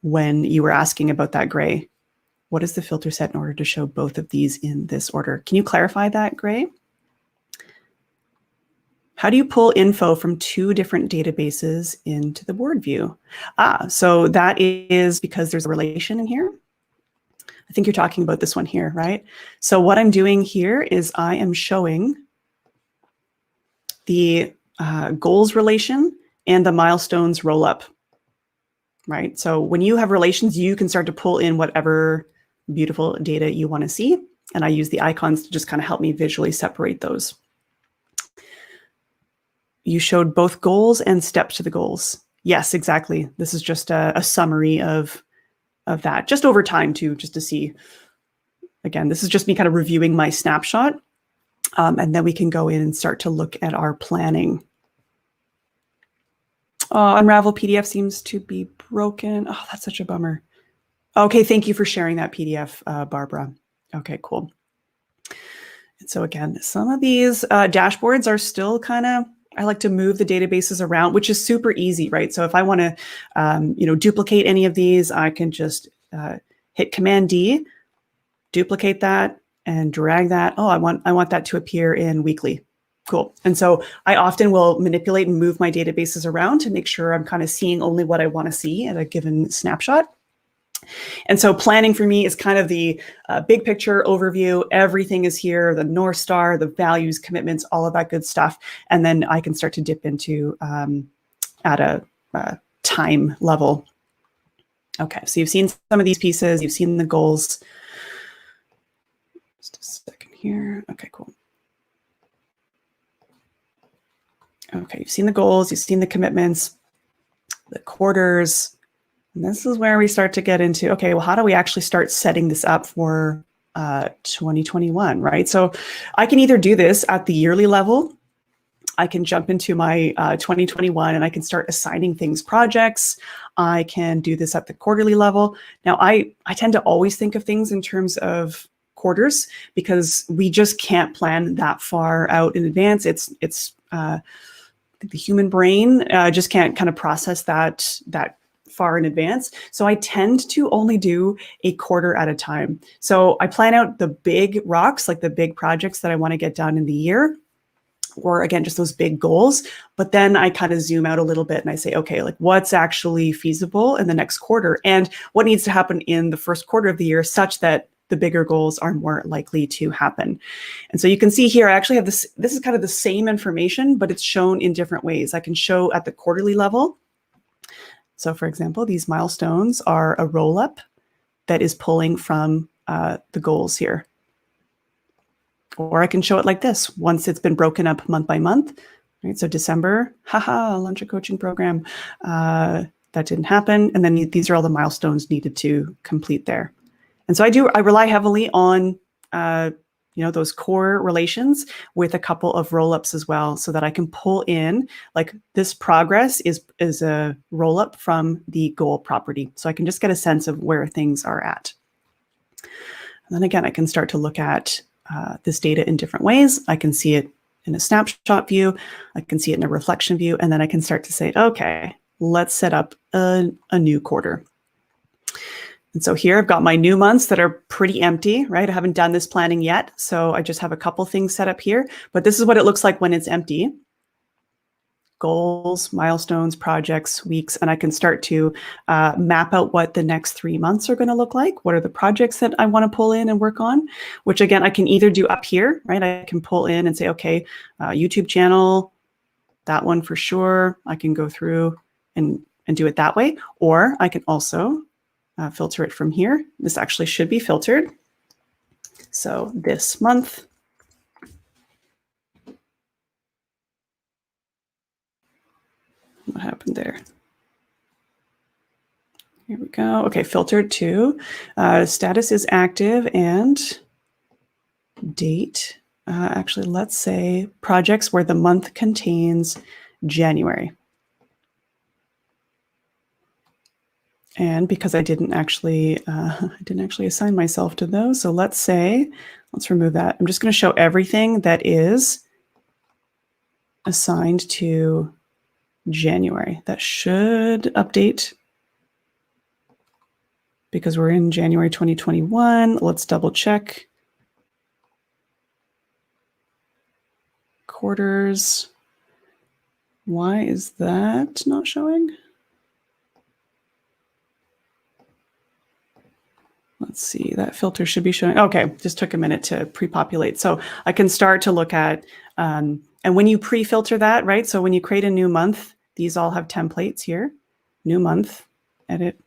when you were asking about that, Gray. What is the filter set in order to show both of these in this order? Can you clarify that, Gray? How do you pull info from two different databases into the board view? So that is because there's a relation in here. I think you're talking about this one here, right? So what I'm doing here is I am showing the goals relation and the milestones roll up, right? So when you have relations, you can start to pull in whatever beautiful data you want to see. And I use the icons to just kind of help me visually separate those. you showed both goals and steps to the goals. Yes, exactly. This is just a summary of that, just over time too, just to see. Again, this is just me kind of reviewing my snapshot, and then we can go in and start to look at our planning. Unravel PDF seems to be broken. Oh, that's such a bummer. Okay, thank you for sharing that PDF, Barbara. Okay, cool. And so again, some of these dashboards are still kind of, I like to move the databases around, which is super easy, right? So if I want to, duplicate any of these, I can just hit Command D, duplicate that, and drag that. Oh, I want that to appear in weekly. Cool. And so I often will manipulate and move my databases around to make sure I'm kind of seeing only what I want to see at a given snapshot. And so planning for me is kind of the big picture overview. Everything is here, the North Star, the values, commitments, all of that good stuff. And then I can start to dip into at a time level. Okay, so you've seen some of these pieces. You've seen the goals. Just a second here. Okay, cool. Okay, you've seen the goals. You've seen the commitments, the quarters. And this is where we start to get into, okay, well, how do we actually start setting this up for 2021, right? So I can either do this at the yearly level. I can jump into my 2021 and I can start assigning things projects. I can do this at the quarterly level. Now, I tend to always think of things in terms of quarters because we just can't plan that far out in advance. The human brain just can't kind of process that far in advance. So I tend to only do a quarter at a time. So I plan out the big rocks, like the big projects that I want to get done in the year, or again, just those big goals. But then I kind of zoom out a little bit and I say, okay, like what's actually feasible in the next quarter and what needs to happen in the first quarter of the year such that the bigger goals are more likely to happen. And so you can see here, I actually have this is kind of the same information, but it's shown in different ways. I can show at the quarterly level. So for example, these milestones are a roll-up that is pulling from the goals here. Or I can show it like this, once it's been broken up month by month. Right? So December, lunch and coaching program, that didn't happen. And then these are all the milestones needed to complete there. And so I rely heavily on those core relations with a couple of roll-ups as well, so that I can pull in, like this progress is a roll-up from the goal property. So I can just get a sense of where things are at. And then again, I can start to look at this data in different ways. I can see it in a snapshot view. I can see it in a reflection view. And then I can start to say, okay, let's set up a new quarter. And so here I've got my new months that are pretty empty, right? I haven't done this planning yet. So I just have a couple things set up here, but this is what it looks like when it's empty. Goals, milestones, projects, weeks, and I can start to map out what the next 3 months are going to look like. What are the projects that I want to pull in and work on, which again, I can either do up here, right? I can pull in and say, okay, YouTube channel, that one for sure. I can go through and do it that way, or I can also filter it from here. This actually should be filtered. So this month, what happened there? Here we go. Okay, filtered to status is active and date. Actually, let's say projects where the month contains January. And because I didn't actually assign myself to those, so let's remove that. I'm just going to show everything that is assigned to January. That should update because we're in January 2021. Let's double check. Quarters. Why is that not showing? Let's see, that filter should be showing. Okay, just took a minute to pre-populate. So I can start to look at, and when you pre-filter that, right? So when you create a new month, these all have templates here. New month, edit.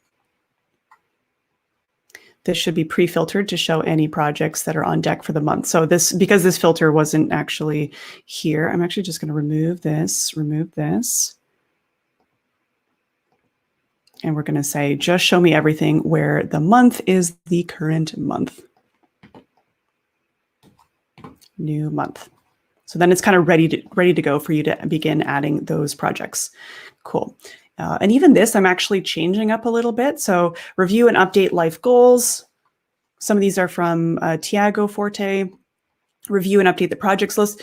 this should be pre-filtered to show any projects that are on deck for the month. So this, because this filter wasn't actually here, I'm actually just going to remove this. And we're going to say, just show me everything where the month is the current month. New month. So then it's kind of ready to go for you to begin adding those projects. Cool. And even this, I'm actually changing up a little bit. So review and update life goals. Some of these are from Tiago Forte. Review and update the projects list.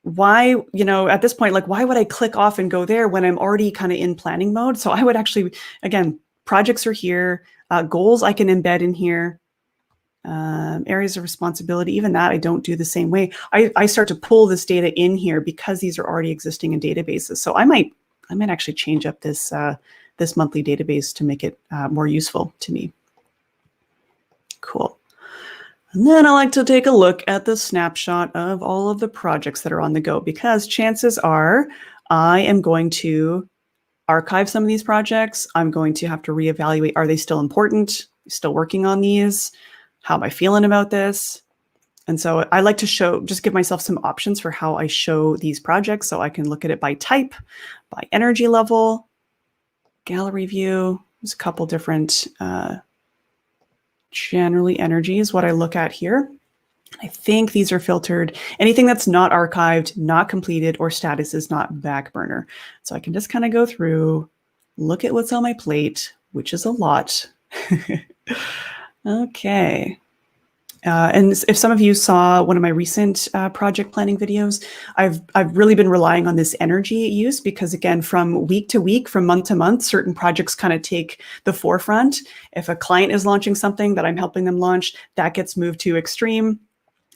Why, at this point, like, why would I click off and go there when I'm already kind of in planning mode? So I would actually, again, projects are here, goals I can embed in here, areas of responsibility, even that I don't do the same way. I start to pull this data in here because these are already existing in databases. So I might actually change up this, this monthly database to make it more useful to me. Cool. And then I like to take a look at the snapshot of all of the projects that are on the go, because chances are I am going to archive some of these projects. I'm going to have to reevaluate, are they still important? Still working on these? How am I feeling about this? And so I like to just give myself some options for how I show these projects. So I can look at it by type, by energy level, gallery view. There's a couple different generally energy is what I look at here. I think these are filtered. Anything that's not archived, not completed, or status is not back burner. So I can just kind of go through, look at what's on my plate, which is a lot. Okay. And if some of you saw one of my recent project planning videos, I've really been relying on this energy use, because again, from week to week, from month to month, certain projects kind of take the forefront. If a client is launching something that I'm helping them launch, that gets moved to extreme.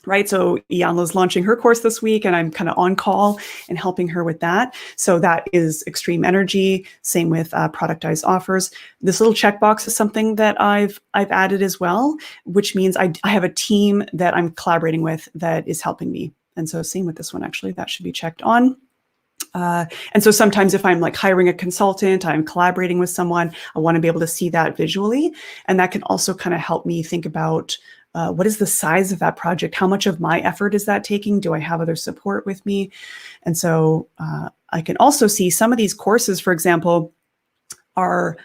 Right. So Ianla's launching her course this week and I'm kind of on call and helping her with that. So that is extreme energy. Same with productized offers. This little checkbox is something that I've added as well, which means I have a team that I'm collaborating with that is helping me. And so same with this one, actually, that should be checked on. And so sometimes if I'm like hiring a consultant, I'm collaborating with someone, I want to be able to see that visually. And that can also kind of help me think about what is the size of that project? How much of my effort is that taking? Do I have other support with me? And so I can also see some of these courses, for example, are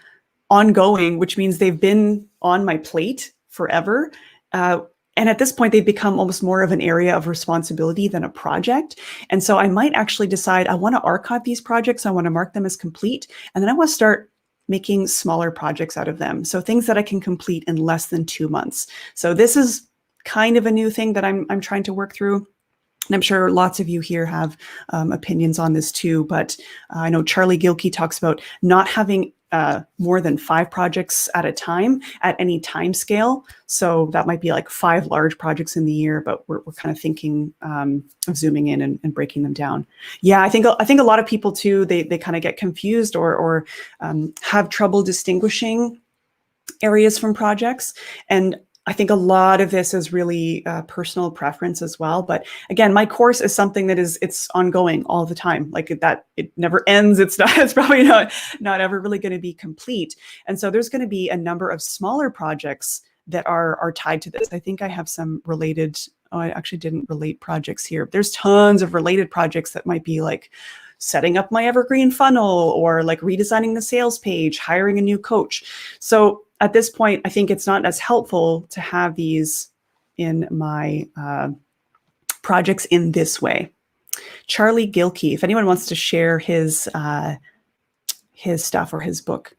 ongoing, which means they've been on my plate forever. And at this point, they've become almost more of an area of responsibility than a project. And so I might actually decide I want to archive these projects. I want to mark them as complete. And then I want to start making smaller projects out of them. So things that I can complete in less than 2 months. So this is kind of a new thing that I'm trying to work through. And I'm sure lots of you here have opinions on this too, but I know Charlie Gilkey talks about not having more than 5 projects at a time at any time scale. So that might be like 5 large projects in the year, but we're kind of thinking of zooming in and breaking them down. Yeah, I think a lot of people too, they kind of get confused or have trouble distinguishing areas from projects. And I think a lot of this is really personal preference as well. But again, my course is something that it's ongoing all the time. Like that, it never ends. It's probably not ever really going to be complete. And so there's going to be a number of smaller projects that are tied to this. I think I have some related. Oh, I actually didn't relate projects here. There's tons of related projects that might be like setting up my evergreen funnel or like redesigning the sales page, hiring a new coach. So at this point, I think it's not as helpful to have these in my projects in this way. Charlie Gilkey, if anyone wants to share his stuff or his book.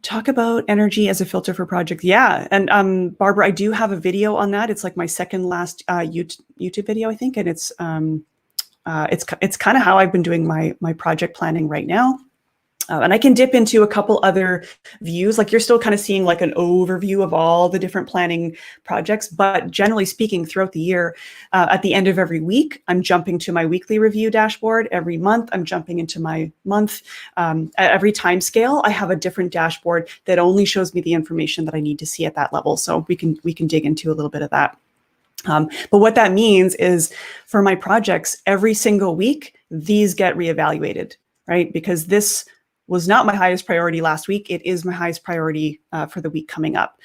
Talk about energy as a filter for projects. Yeah, and Barbara, I do have a video on that. It's like my second last YouTube video, I think, and it's kind of how I've been doing my project planning right now. And I can dip into a couple other views, like you're still kind of seeing like an overview of all the different planning projects. But generally speaking, throughout the year, at the end of every week, I'm jumping to my weekly review dashboard. Every month, I'm jumping into my month. At every time scale, I have a different dashboard that only shows me the information that I need to see at that level. So we can dig into a little bit of that. But what that means is for my projects, every single week, these get reevaluated, right? Because this was not my highest priority last week. It is my highest priority for the week coming up.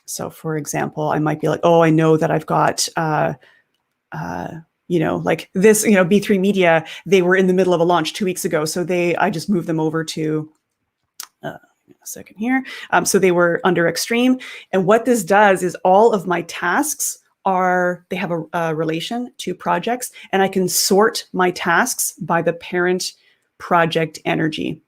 So for example, I might be like, oh, I know that I've got, like this, B3 Media, they were in the middle of a launch 2 weeks ago. So I just moved them over to, a second here. So they were under Extreme. And what this does is all of my tasks they have a relation to projects, and I can sort my tasks by the parent project energy.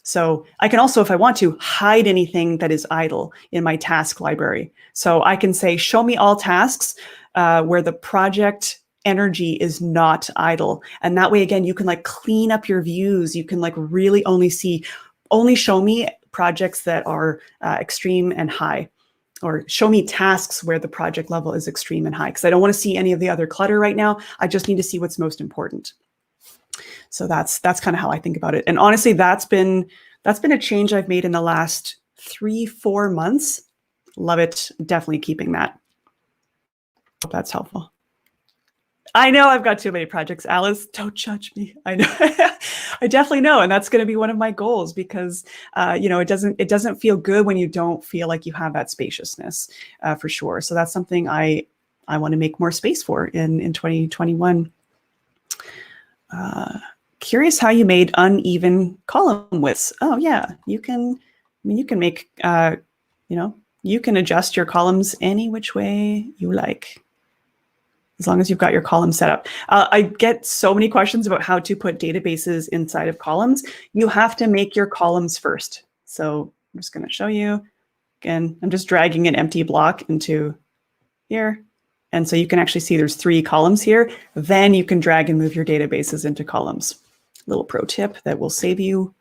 So I can also, if I want to, hide anything that is idle in my task library. So I can say, show me all tasks where the project energy is not idle. And that way, again, you can like clean up your views. You can like really only show me projects that are extreme and high, or show me tasks where the project level is extreme and high, because I don't want to see any of the other clutter right now. I just need to see what's most important. So that's kind of how I think about it. And honestly, that's been a change I've made in the last 3-4 months. Love it. Definitely keeping that. Hope that's helpful. I know I've got too many projects, Alice. Don't judge me. I know. I definitely know. And that's going to be one of my goals, because, it doesn't feel good when you don't feel like you have that spaciousness, for sure. So that's something I want to make more space for in 2021. Curious how you made uneven column widths. Oh yeah, you can make, you can adjust your columns any which way you like, as long as you've got your column set up. I get so many questions about how to put databases inside of columns. You have to make your columns first. So I'm just going to show you. Again, I'm just dragging an empty block into here. And so you can actually see there's 3 columns here. Then you can drag and move your databases into columns. Little pro tip that will save you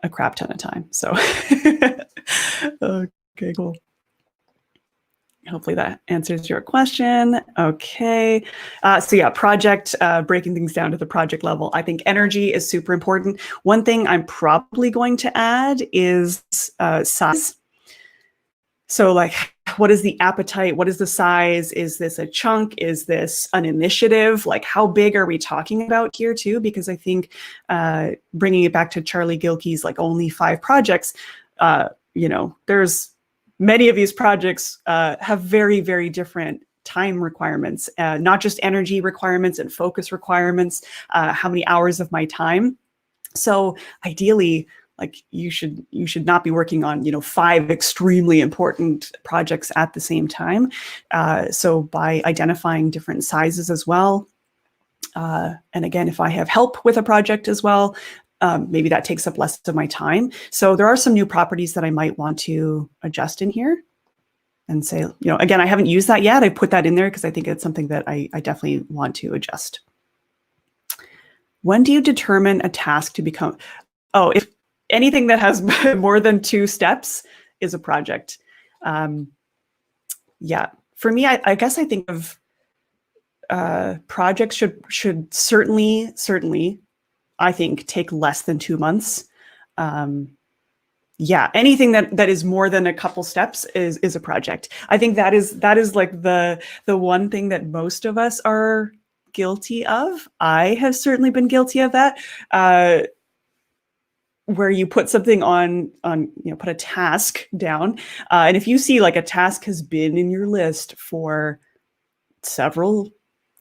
a crap ton of time. So, okay, cool. Hopefully that answers your question. Okay. So yeah, breaking things down to the project level. I think energy is super important. One thing I'm probably going to add is size. So like, what is the appetite? What is the size? Is this a chunk? Is this an initiative? Like, how big are we talking about here too? Because I think bringing it back to Charlie Gilkey's like only 5 projects, there's many of these projects have very, very different time requirements, not just energy requirements and focus requirements, how many hours of my time. So ideally, like you should not be working on 5 extremely important projects at the same time. So by identifying different sizes as well, and again, if I have help with a project as well, maybe that takes up less of my time. So there are some new properties that I might want to adjust in here and say, again, I haven't used that yet. I put that in there because I think it's something that I definitely want to adjust. When do you determine a task to become? Oh, if anything that has more than 2 steps is a project. Yeah, for me, I guess I think of projects should certainly, I think, take less than 2 months. Yeah, anything that is more than a couple steps is a project. I think that is like the one thing that most of us are guilty of. I have certainly been guilty of that. Where you put something on, put a task down. And if you see like a task has been in your list for several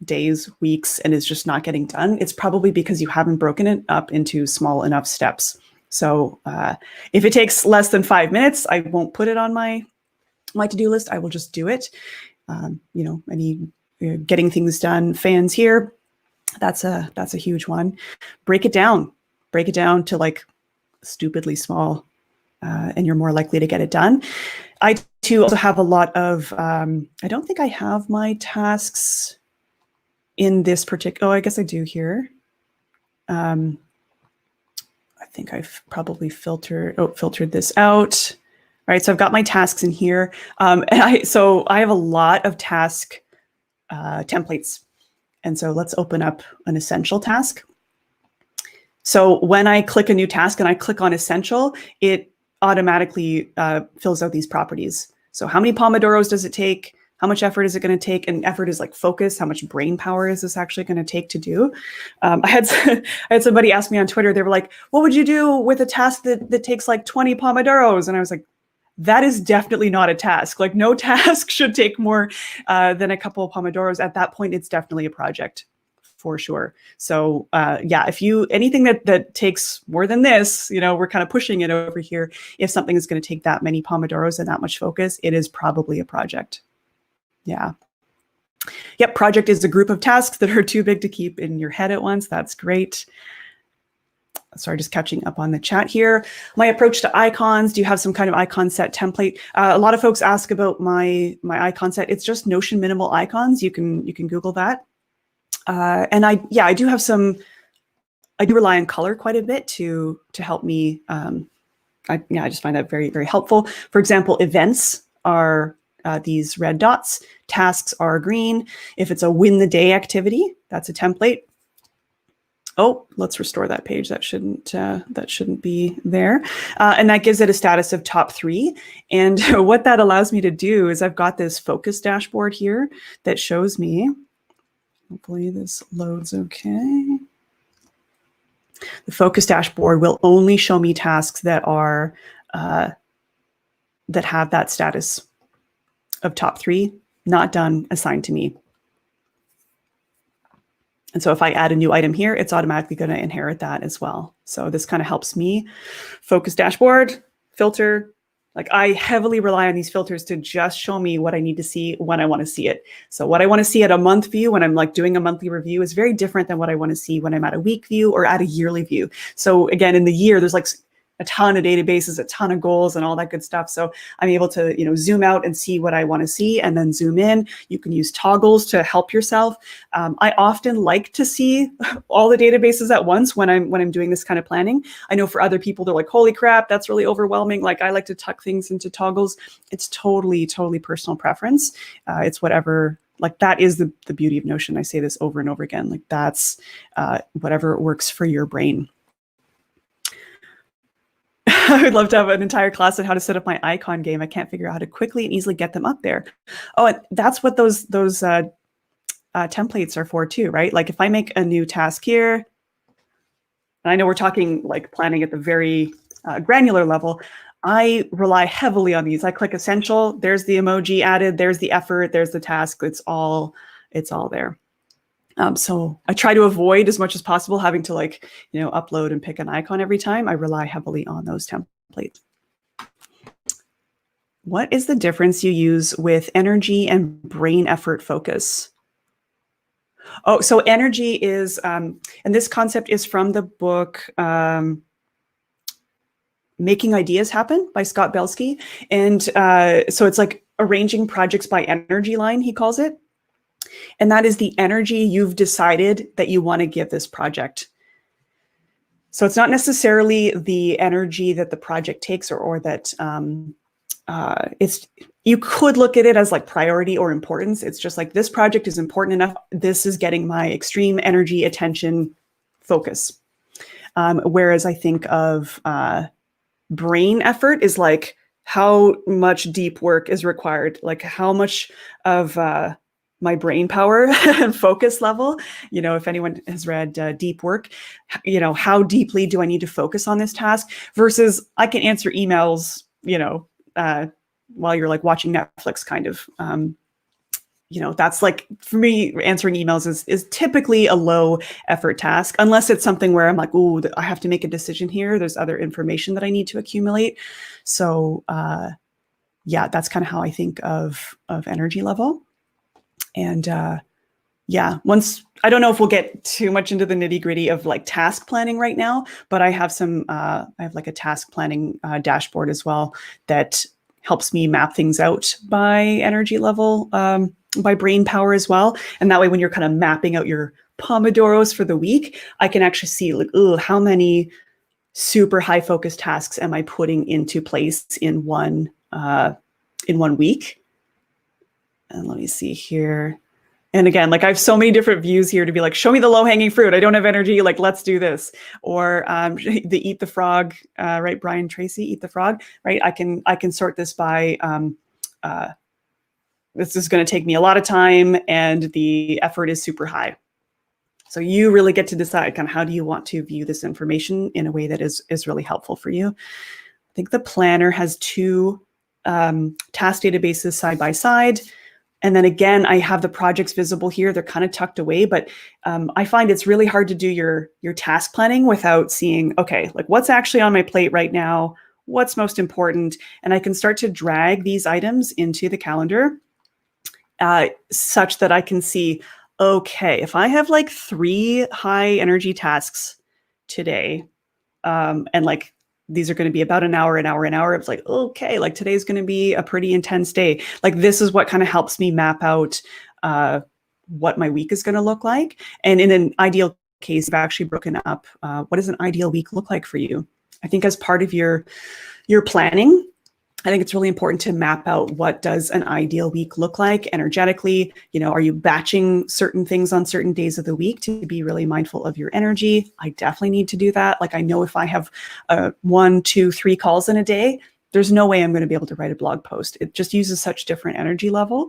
days, weeks, and is just not getting done, it's probably because you haven't broken it up into small enough steps. So if it takes less than 5 minutes, I won't put it on my to-do list. I will just do it. Any getting things done fans here, that's a huge one. Break it down to like stupidly small, and you're more likely to get it done. I too also have a lot of, I don't think I have my tasks in this particular, I guess I do here. I think I've probably filtered this out. All right, so I've got my tasks in here. And I have a lot of task templates. And so let's open up an essential task. So when I click a new task and I click on essential, it automatically fills out these properties. So how many Pomodoros does it take? How much effort is it going to take? And effort is like focus. How much brain power is this actually going to take to do? I had somebody ask me on Twitter, they were like, what would you do with a task that takes like 20 Pomodoros? And I was like, that is definitely not a task. Like no task should take more than a couple of Pomodoros. At that point, it's definitely a project for sure. So yeah, if anything that takes more than this, we're kind of pushing it over here. If something is going to take that many Pomodoros and that much focus, it is probably a project. Yeah. Yep. Project is a group of tasks that are too big to keep in your head at once. That's great. Sorry, just catching up on the chat here. My approach to icons. Do you have some kind of icon set template? A lot of folks ask about my icon set. It's just Notion minimal icons. You can Google that. And I do have some. I do rely on color quite a bit to help me. I just find that very, very helpful. For example, events are these red dots. Tasks are green. If it's a win the day activity, that's a template. Oh, let's restore that page. That shouldn't be there. And that gives it a status of top 3. And what that allows me to do is I've got this focus dashboard here that shows me, hopefully this loads okay. The focus dashboard will only show me tasks that are that have that status of top 3, not done, assigned to me. And so if I add a new item here, it's automatically going to inherit that as well. So this kind of helps me. Focus dashboard, filter. Like I heavily rely on these filters to just show me what I need to see when I want to see it. So what I want to see at a month view when I'm like doing a monthly review is very different than what I want to see when I'm at a week view or at a yearly view. So again, in the year, there's like a ton of databases, a ton of goals and all that good stuff. So I'm able to, zoom out and see what I want to see and then zoom in. You can use toggles to help yourself. I often like to see all the databases at once when I'm doing this kind of planning. I know for other people, they're like, holy crap, that's really overwhelming. Like I like to tuck things into toggles. It's totally, totally personal preference. It's whatever. Like that is the beauty of Notion. I say this over and over again. Like that's whatever works for your brain. I would love to have an entire class on how to set up my icon game. I can't figure out how to quickly and easily get them up there. Oh, and that's what those templates are for too, right? Like if I make a new task here, and I know we're talking like planning at the very granular level, I rely heavily on these. I click essential, there's the emoji added, there's the effort, there's the task, it's all there. So I try to avoid as much as possible having to upload and pick an icon every time. I rely heavily on those templates. What is the difference you use with energy and brain effort focus? Oh, so energy is, and this concept is from the book, Making Ideas Happen by Scott Belsky. And so it's like arranging projects by energy line, he calls it. And that is the energy you've decided that you want to give this project. So it's not necessarily the energy that the project takes or that you could look at it as like priority or importance. It's just like this project is important enough. This is getting my extreme energy, attention, focus. Whereas I think of brain effort is like how much deep work is required, like how much of my brain power and focus level, if anyone has read Deep Work, how deeply do I need to focus on this task versus I can answer emails, while you're like watching Netflix kind of, that's like, for me, answering emails is typically a low effort task, unless it's something where I'm like, oh, I have to make a decision here. There's other information that I need to accumulate. So yeah, that's kind of how I think of energy level. And once, I don't know if we'll get too much into the nitty gritty of like task planning right now, but I have I have like a task planning dashboard as well that helps me map things out by energy level, by brain power as well. And that way, when you're kind of mapping out your Pomodoros for the week, I can actually see like, how many super high focus tasks am I putting into place in one week? And let me see here. And again, like I have so many different views here to be like, show me the low hanging fruit. I don't have energy. Like, let's do this. Or the Eat the Frog, right? Brian Tracy, Eat the Frog, right? I can sort this by this is going to take me a lot of time and the effort is super high. So you really get to decide kind of how do you want to view this information in a way that is really helpful for you. I think the planner has two task databases side by side. And then again, I have the projects visible here. They're kind of tucked away, but I find it's really hard to do your task planning without seeing, okay, like what's actually on my plate right now, what's most important. And I can start to drag these items into the calendar such that I can see, okay, if I have like 3 high energy tasks today, and like these are going to be about an hour, it's like, okay, like today's going to be a pretty intense day. Like this is what kind of helps me map out what my week is going to look like. And in an ideal case, I've actually broken up what does an ideal week look like for you? I think as part of your planning, I think it's really important to map out what does an ideal week look like energetically. You know, are you batching certain things on certain days of the week to be really mindful of your energy? I definitely need to do that. Like I know if I have 1, 2, 3 calls in a day, there's no way I'm going to be able to write a blog post. It just uses such different energy level.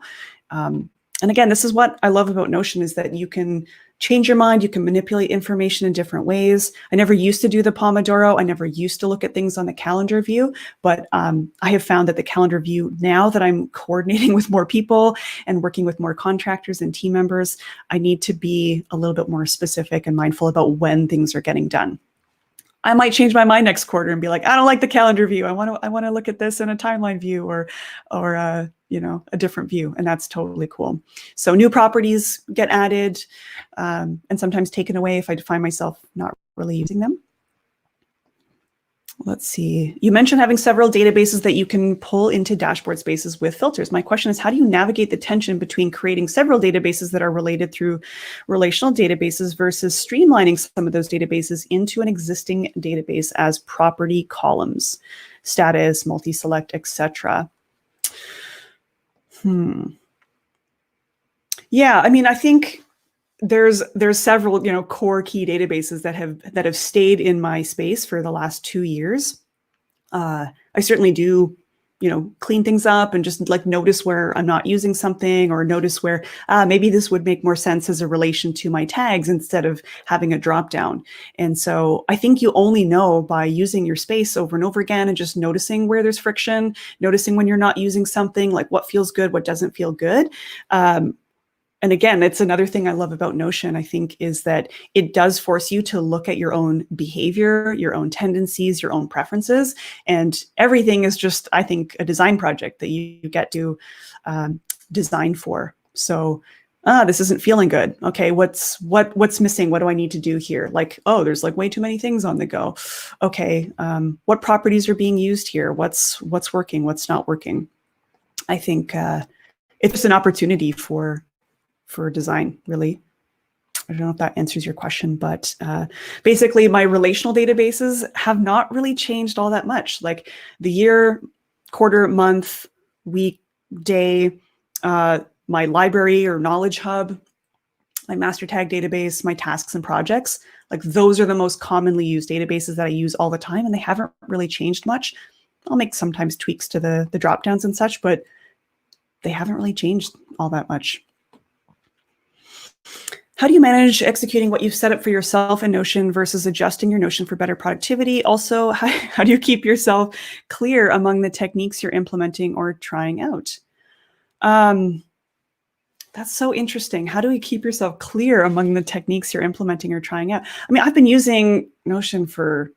And again, this is what I love about Notion is that you can change your mind. You can manipulate information in different ways. I never used to do the Pomodoro. I never used to look at things on the calendar view, but I have found that the calendar view, now that I'm coordinating with more people and working with more contractors and team members, I need to be a little bit more specific and mindful about when things are getting done. I might change my mind next quarter and be like, I don't like the calendar view. I want to look at this in a timeline view or you know, a different view, and that's totally cool. So new properties get added and sometimes taken away if I find myself not really using them. Let's see. You mentioned having several databases that you can pull into dashboard spaces with filters. My question is, how do you navigate the tension between creating several databases that are related through relational databases versus streamlining some of those databases into an existing database as property columns, status, multi-select, etc.? Yeah, I mean, I think there's several, you know, core key databases that have stayed in my space for the last 2 years. I certainly do, you know, clean things up and just like notice where I'm not using something or notice where maybe this would make more sense as a relation to my tags instead of having a drop down. And so I think you only know by using your space over and over again and just noticing where there's friction, noticing when you're not using something, like what feels good, what doesn't feel good. And again, it's another thing I love about Notion, I think, is that it does force you to look at your own behavior, your own tendencies, your own preferences. And everything is just, I think, a design project that you get to design for. So this isn't feeling good. Okay, what's missing? What do I need to do here? Like, oh, there's like way too many things on the go. Okay, what properties are being used here? What's working? What's not working? I think it's just an opportunity for design, really. I don't know if that answers your question, but basically my relational databases have not really changed all that much. Like the year, quarter, month, week, day, my library or knowledge hub, my master tag database, my tasks and projects, like those are the most commonly used databases that I use all the time, and they haven't really changed much. I'll make sometimes tweaks to the drop downs and such, but they haven't really changed all that much. How do you manage executing what you've set up for yourself in Notion versus adjusting your Notion for better productivity? Also, how do you keep yourself clear among the techniques you're implementing or trying out? That's so interesting. How do we keep yourself clear among the techniques you're implementing or trying out? I mean, I've been using Notion for,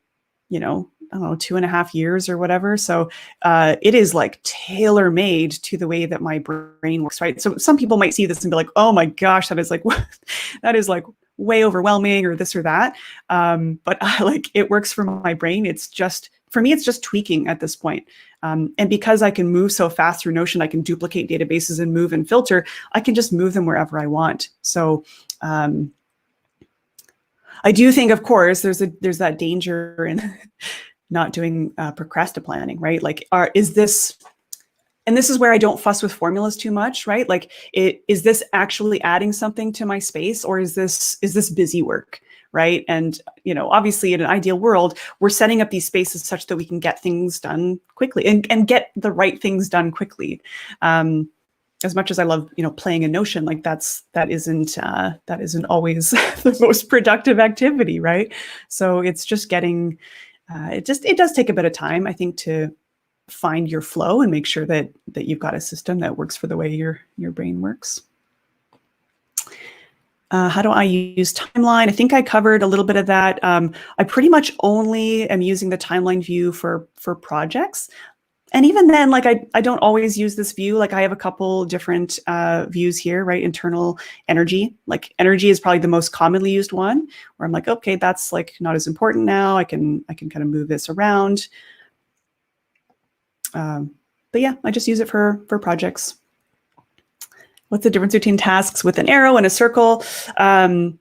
you know, I don't know, 2.5 years or whatever. So it is like tailor-made to the way that my brain works, right? So some people might see this and be like, oh my gosh, that is like, that is like way overwhelming or this or that. But like it works for my brain. It's just, for me, it's just tweaking at this point. And because I can move so fast through Notion, I can duplicate databases and move and filter, I can just move them wherever I want. So I do think, of course, there's that danger in not doing procrastinating planning, right? Like, is this, and this is where I don't fuss with formulas too much, right? Like, is this actually adding something to my space, or is this busy work, right? And, you know, obviously in an ideal world, we're setting up these spaces such that we can get things done quickly and get the right things done quickly. as much as I love, playing in Notion, like that isn't always the most productive activity, right? So it's just getting, it does take a bit of time, I think, to find your flow and make sure that you've got a system that works for the way your brain works. How do I use timeline? I think I covered a little bit of that. I pretty much only am using the timeline view for projects. And even then, like I don't always use this view. Like I have a couple different views here, right? Internal energy, like energy is probably the most commonly used one, where I'm like, okay, that's like not as important now. I can kind of move this around. But yeah, I just use it for projects. What's the difference between tasks with an arrow and a circle? Honestly,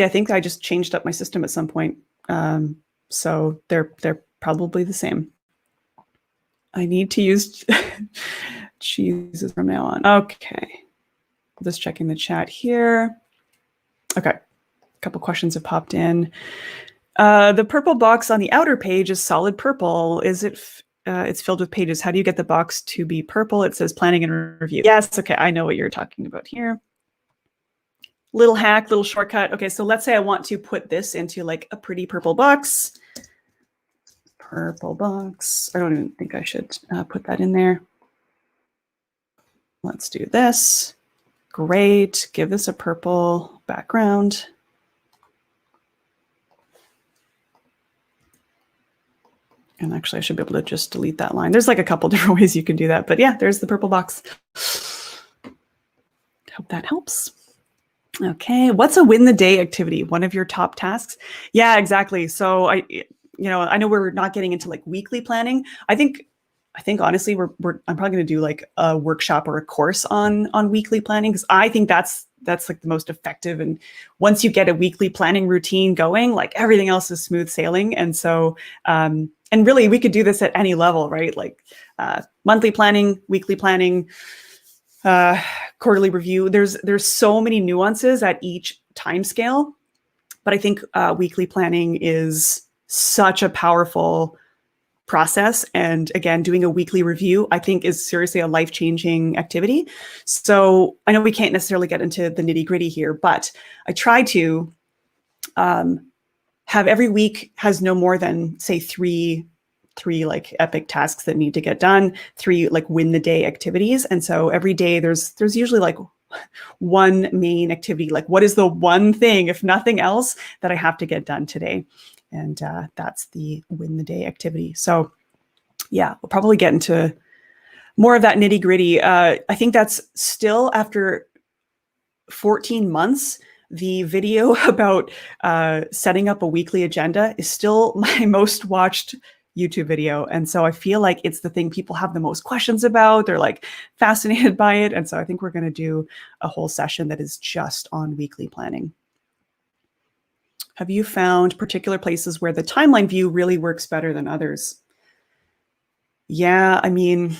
I think I just changed up my system at some point. So they're probably the same. I need to use Jesus from now on. Okay. Just checking the chat here. Okay. A couple questions have popped in. The purple box on the outer page is solid purple. Is it, it's filled with pages. How do you get the box to be purple? It says planning and review. Yes. Okay. I know what you're talking about here. Little hack, little shortcut. Okay. So let's say I want to put this into like a pretty purple box. Purple box. I don't even think I should put that in there. Let's do this. Great. Give this a purple background. And actually, I should be able to just delete that line. There's like a couple different ways you can do that. But yeah, there's the purple box. Hope that helps. Okay. What's a win the day activity? One of your top tasks? Yeah, exactly. So I know we're not getting into like weekly planning. I think honestly, I'm probably going to do like a workshop or a course on weekly planning, because I think that's like the most effective. And once you get a weekly planning routine going, like everything else is smooth sailing. And so, and really we could do this at any level, right? Like monthly planning, weekly planning, quarterly review. There's so many nuances at each time scale, but I think weekly planning is such a powerful process. And again, doing a weekly review, I think, is seriously a life-changing activity. So I know we can't necessarily get into the nitty-gritty here, but I try to have every week has no more than, say, three like epic tasks that need to get done, 3 like win the day activities. And so every day there's usually like one main activity, like what is the one thing, if nothing else, that I have to get done today. And that's the win the day activity. So yeah, we'll probably get into more of that nitty gritty. I think that's still, after 14 months, the video about setting up a weekly agenda is still my most watched YouTube video. And so I feel like it's the thing people have the most questions about. They're like fascinated by it. And so I think we're going to do a whole session that is just on weekly planning. Have you found particular places where the timeline view really works better than others? Yeah, I mean,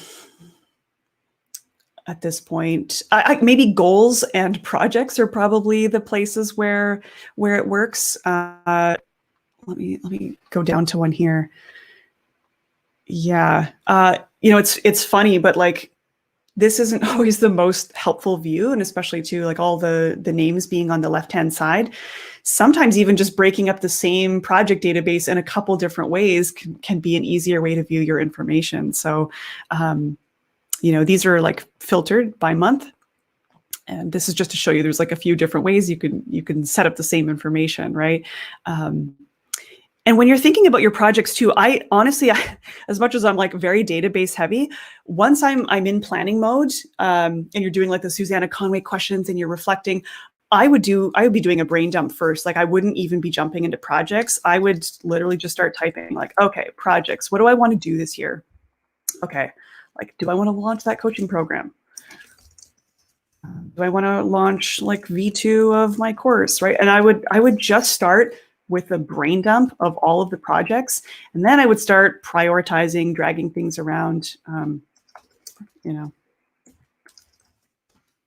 at this point, maybe goals and projects are probably the places where it works. Let me go down to one here. Yeah, it's funny, but like, this isn't always the most helpful view, and especially too, like all the names being on the left-hand side. Sometimes even just breaking up the same project database in a couple different ways can be an easier way to view your information. So, these are like filtered by month. And this is just to show you there's like a few different ways you can set up the same information, right? And when you're thinking about your projects too, I honestly, as much as I'm like very database heavy, once I'm in planning mode, and you're doing like the Susanna Conway questions and you're reflecting, I would be doing a brain dump first. Like I wouldn't even be jumping into projects. I would literally just start typing like, okay, projects, what do I want to do this year? Okay, like, do I want to launch that coaching program? Do I want to launch like V2 of my course, right? And I would just start with a brain dump of all of the projects. And then I would start prioritizing, dragging things around,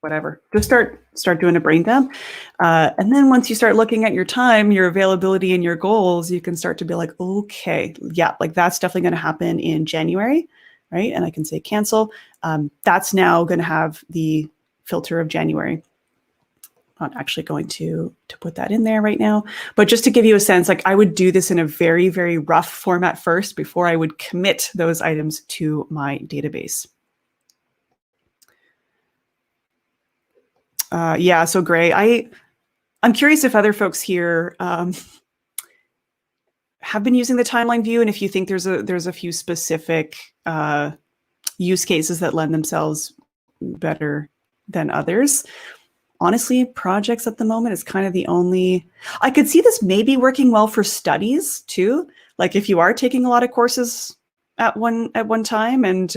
whatever. Just start doing a brain dump. And then once you start looking at your time, your availability, and your goals, you can start to be like, okay, yeah, like that's definitely going to happen in January. right? And I can say cancel. That's now going to have the filter of January. Not actually going to put that in there right now, but just to give you a sense, like I would do this in a very, very rough format first before I would commit those items to my database. Yeah, so Gray, I'm curious if other folks here have been using the timeline view, and if you think there's a few specific use cases that lend themselves better than others. Honestly, projects at the moment is kind of the only. I could see this maybe working well for studies too. Like if you are taking a lot of courses at one time, and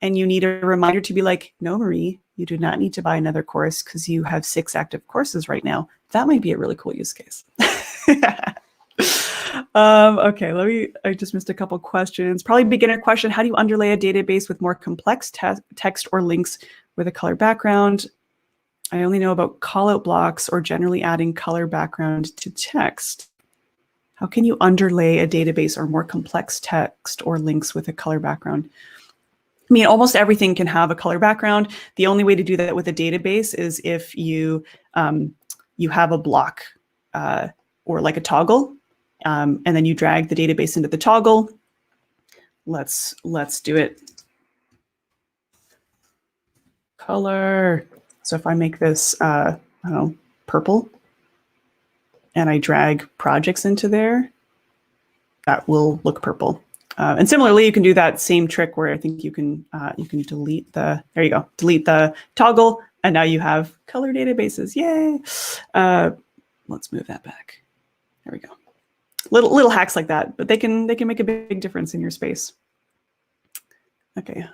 you need a reminder to be like, no, Marie, you do not need to buy another course because you have 6 active courses right now. That might be a really cool use case. Okay, I just missed a couple questions. Probably beginner question. How do you underlay a database with more complex text or links with a color background? I only know about callout blocks or generally adding color background to text. How can you underlay a database or more complex text or links with a color background? I mean, almost everything can have a color background. The only way to do that with a database is if you have a block or like a toggle, and then you drag the database into the toggle. Let's do it. Color. So if I make this, I don't know, purple, and I drag projects into there, that will look purple. And similarly, you can do that same trick where I think you can delete the, there you go, delete the toggle, and now you have color databases. Yay! Let's move that back. There we go. Little hacks like that, but they can make a big difference in your space. Okay,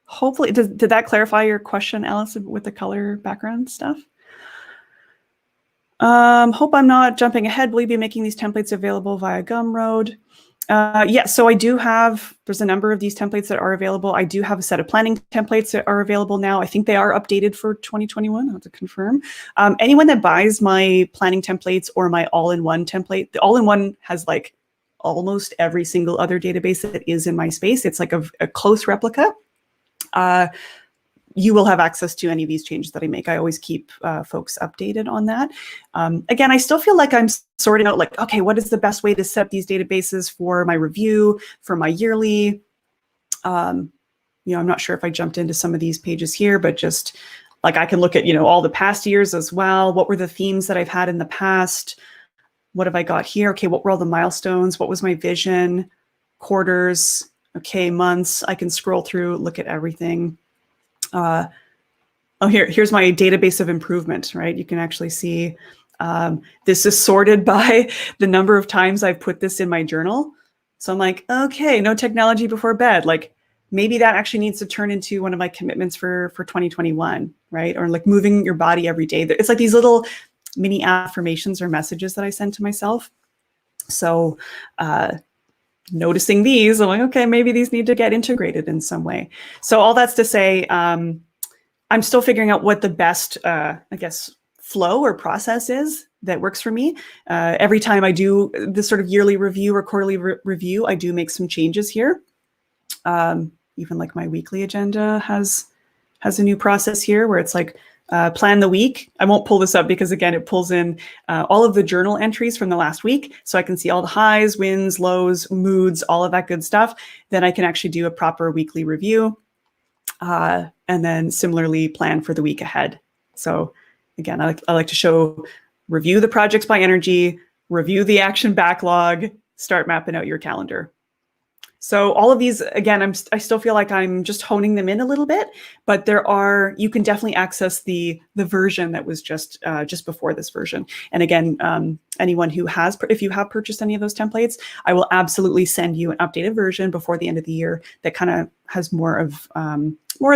hopefully, did that clarify your question, Alice, with the color background stuff? Hope I'm not jumping ahead. Will you be making these templates available via Gumroad? Yeah, so I do have, there's a number of these templates that are available. I do have a set of planning templates that are available now. I think they are updated for 2021, I'll have to confirm. Anyone that buys my planning templates or my all-in-one template, the all-in-one has like almost every single other database that is in my space. It's like a close replica. You will have access to any of these changes that I make. I always keep folks updated on that. Again, I still feel like I'm sorting out like, okay, what is the best way to set up these databases for my review, for my yearly? I'm not sure if I jumped into some of these pages here, but just like I can look at, all the past years as well. What were the themes that I've had in the past? What have I got here? Okay, what were all the milestones? What was my vision? Quarters, okay, months. I can scroll through, look at everything. Here's my database of improvement, right? You can actually see this is sorted by the number of times I've put this in my journal. So I'm like, okay, no technology before bed. Like maybe that actually needs to turn into one of my commitments for 2021, right? Or like moving your body every day. It's like these little mini affirmations or messages that I send to myself. So noticing these, I'm like, okay, maybe these need to get integrated in some way. So all that's to say, I'm still figuring out what the best, I guess, flow or process is that works for me. Every time I do this sort of yearly review or quarterly review, I do make some changes here. Even like my weekly agenda has a new process here where it's like, plan the week. I won't pull this up because again, it pulls in all of the journal entries from the last week. So I can see all the highs, wins, lows, moods, all of that good stuff. Then I can actually do a proper weekly review. And then similarly plan for the week ahead. So again, I like to review the projects by energy, review the action backlog, start mapping out your calendar. So all of these, again, I still feel like I'm just honing them in a little bit, but you can definitely access the version that was just before this version. And again, anyone if you have purchased any of those templates, I will absolutely send you an updated version before the end of the year that kind of has more of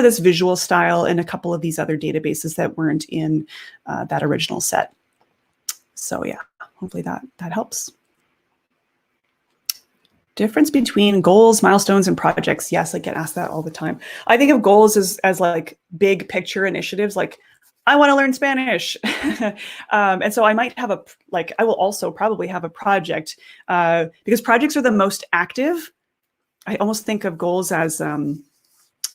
this visual style and a couple of these other databases that weren't in that original set. So yeah, hopefully that helps. Difference between goals, milestones, and projects. Yes, I get asked that all the time. I think of goals as like big picture initiatives, like I want to learn Spanish. And so I might have I will also probably have a project because projects are the most active I almost think of goals as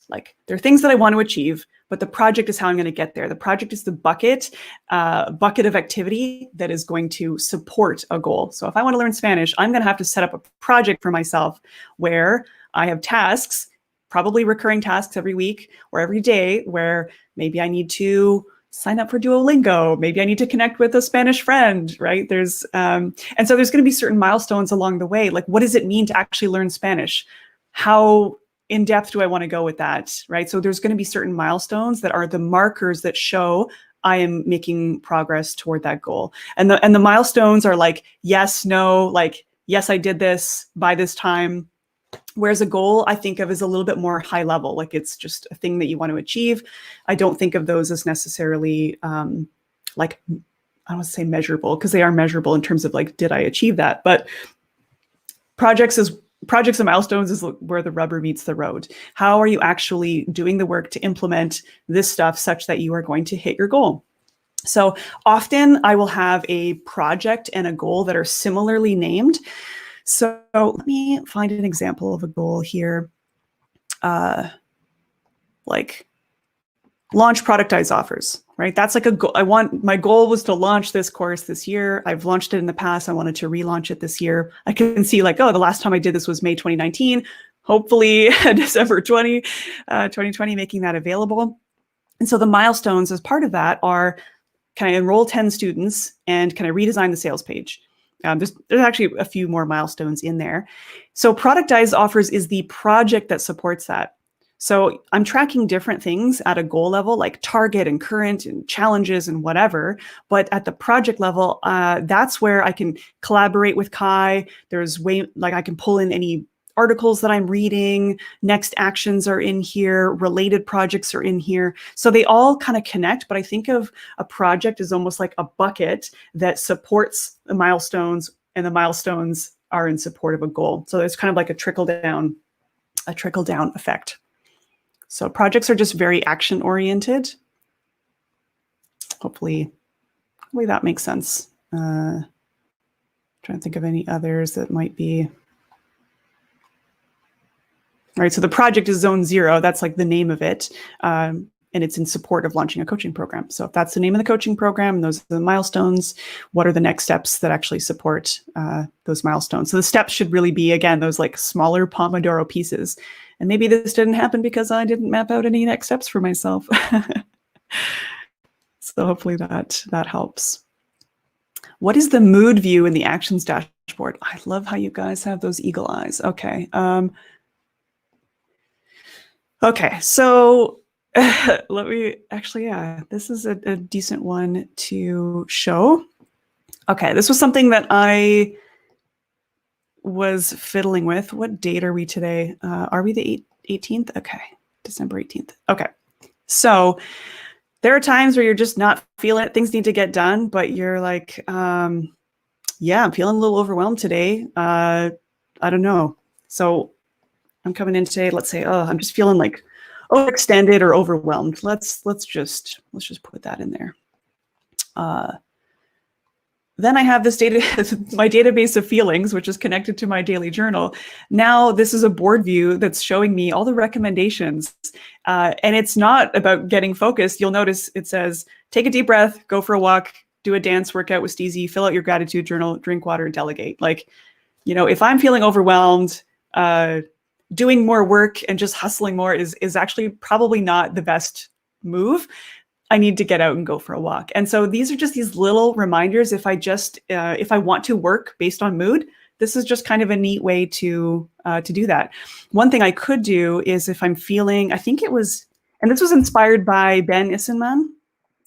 like there are things that I want to achieve, but the project is how I'm going to get there. The project is the bucket of activity that is going to support a goal. So if I want to learn Spanish, I'm going to have to set up a project for myself where I have tasks, probably recurring tasks every week or every day, where maybe I need to sign up for Duolingo. Maybe I need to connect with a Spanish friend, right? And so there's going to be certain milestones along the way. Like, what does it mean to actually learn Spanish? How in depth do I want to go with that, right? So there's going to be certain milestones that are the markers that show I am making progress toward that goal. And the milestones are like, yes, no, like, yes, I did this by this time. Whereas a goal I think of as a little bit more high level, like it's just a thing that you want to achieve. I don't think of those as necessarily like, I don't want to say measurable, because they are measurable in terms of like, did I achieve that? But projects and milestones is where the rubber meets the road. How are you actually doing the work to implement this stuff such that you are going to hit your goal? So often I will have a project and a goal that are similarly named. So let me find an example of a goal here. Like launch productized offers, right? That's like a goal. My goal was to launch this course this year. I've launched it in the past. I wanted to relaunch it this year. I can see like, oh, the last time I did this was May 2019, hopefully December 2020, making that available. And so the milestones as part of that are, can I enroll 10 students and can I redesign the sales page? There's actually a few more milestones in there. So productized offers is the project that supports that. So I'm tracking different things at a goal level, like target and current and challenges and whatever. But at the project level, that's where I can collaborate with Kai. I can pull in any articles that I'm reading, next actions are in here, related projects are in here. So they all kind of connect, but I think of a project as almost like a bucket that supports the milestones, and the milestones are in support of a goal. So it's kind of like a trickle down effect. So projects are just very action oriented. Hopefully that makes sense. Trying to think of any others that might be. All right, so the project is Zone 0. That's like the name of it. And it's in support of launching a coaching program. So if that's the name of the coaching program, and those are the milestones, what are the next steps that actually support those milestones? So the steps should really be, again, those like smaller Pomodoro pieces. And maybe this didn't happen because I didn't map out any next steps for myself. So hopefully that helps. What is the mood view in the actions dashboard? I love how you guys have those eagle eyes. Okay. Okay, so let me actually, yeah, this is a decent one to show. Okay, this was something that I was fiddling with. What date are we today? Are we the 18th? Okay, December 18th. Okay, so there are times where you're just not feeling it. Things need to get done, but you're like, yeah, I'm feeling a little overwhelmed today. I don't know. So I'm coming in today. Let's say, oh, I'm just feeling like overextended or overwhelmed. Let's just put that in there. Then I have this my database of feelings, which is connected to my daily journal. Now this is a board view that's showing me all the recommendations. And it's not about getting focused. You'll notice it says, take a deep breath, go for a walk, do a dance workout with Steezy, fill out your gratitude journal, drink water, and delegate. Like, you know, if I'm feeling overwhelmed, doing more work and just hustling more is actually probably not the best move. I need to get out and go for a walk. And so these are just these little reminders. If I want to work based on mood, this is just kind of a neat way to do that. One thing I could do is if I'm feeling, I think it was, and this was inspired by Ben Issenman. I'm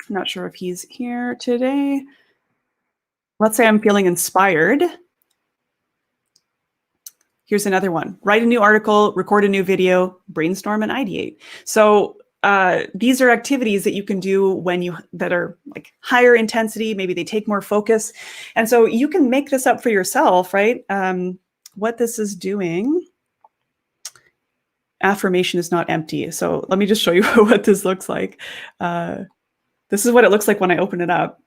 not sure if he's here today. Let's say I'm feeling inspired. Here's another one. Write a new article, record a new video, brainstorm and ideate. So these are activities that you can do that are like higher intensity, maybe they take more focus. And so you can make this up for yourself, right? What this is doing, affirmation is not empty. So let me just show you what this looks like. This is what it looks like when I open it up,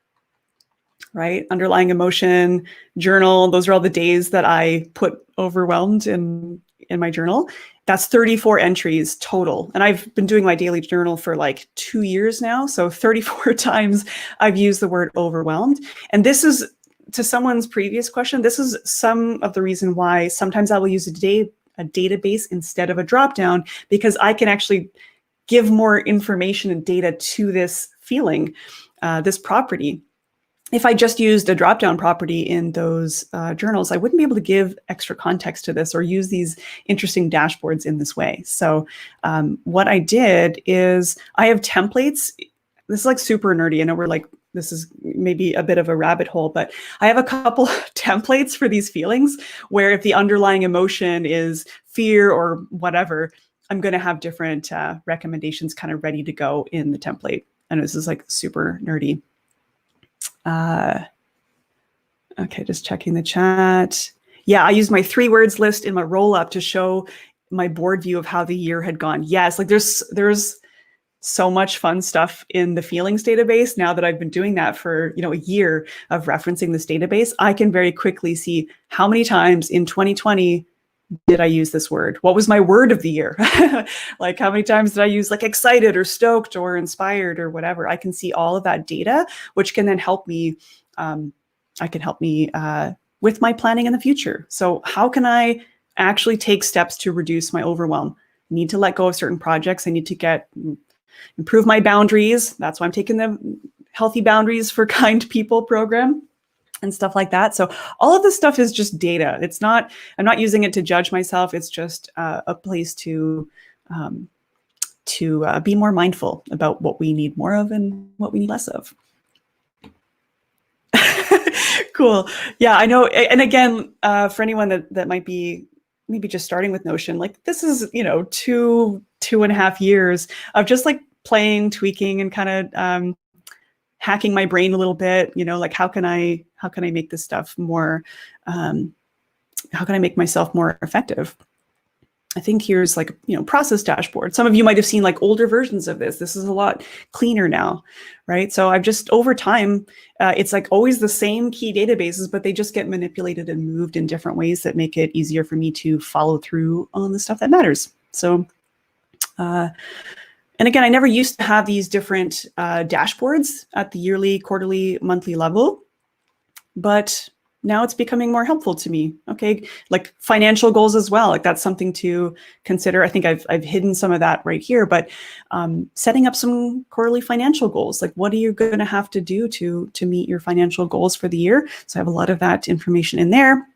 right? Underlying emotion, journal, those are all the days that I put overwhelmed in in my journal. That's 34 entries total. And I've been doing my daily journal for like 2 years now. So 34 times I've used the word overwhelmed. And this is, to someone's previous question, this is some of the reason why sometimes I will use a database instead of a dropdown, because I can actually give more information and data to this feeling, this property. If I just used a drop-down property in those journals, I wouldn't be able to give extra context to this or use these interesting dashboards in this way. So what I did is I have templates. This is like super nerdy. I know we're like, this is maybe a bit of a rabbit hole, but I have a couple of templates for these feelings where if the underlying emotion is fear or whatever, I'm going to have different recommendations kind of ready to go in the template. And this is like super nerdy. Okay, just checking the chat. Yeah, I used my 3 words list in my roll up to show my board view of how the year had gone. Yes, like there's so much fun stuff in the feelings database. Now that I've been doing that for, a year of referencing this database, I can very quickly see how many times in 2020 did I use this word? What was my word of the year? Like how many times did I use like excited or stoked or inspired or whatever? I can see all of that data, which can then help me, with my planning in the future. So how can I actually take steps to reduce my overwhelm? I need to let go of certain projects. I need to improve my boundaries. That's why I'm taking the Healthy Boundaries for Kind People program and stuff like that. So all of this stuff is just data. I'm not using it to judge myself. It's just a place to be more mindful about what we need more of and what we need less of. Cool. Yeah, I know. And again, for anyone that might be maybe just starting with Notion, like this is, 2.5 years of just like playing, tweaking, and kind of hacking my brain a little bit, like how can I make this stuff more, how can I make myself more effective? I think here's like, process dashboard. Some of you might have seen like older versions of this. This is a lot cleaner now, right? So I've just over time, it's like always the same key databases, but they just get manipulated and moved in different ways that make it easier for me to follow through on the stuff that matters. So, and again, I never used to have these different dashboards at the yearly, quarterly, monthly level, but now it's becoming more helpful to me. Okay, like financial goals as well. Like that's something to consider. I think I've hidden some of that right here, but setting up some quarterly financial goals. Like what are you going to have to do to meet your financial goals for the year? So I have a lot of that information in there.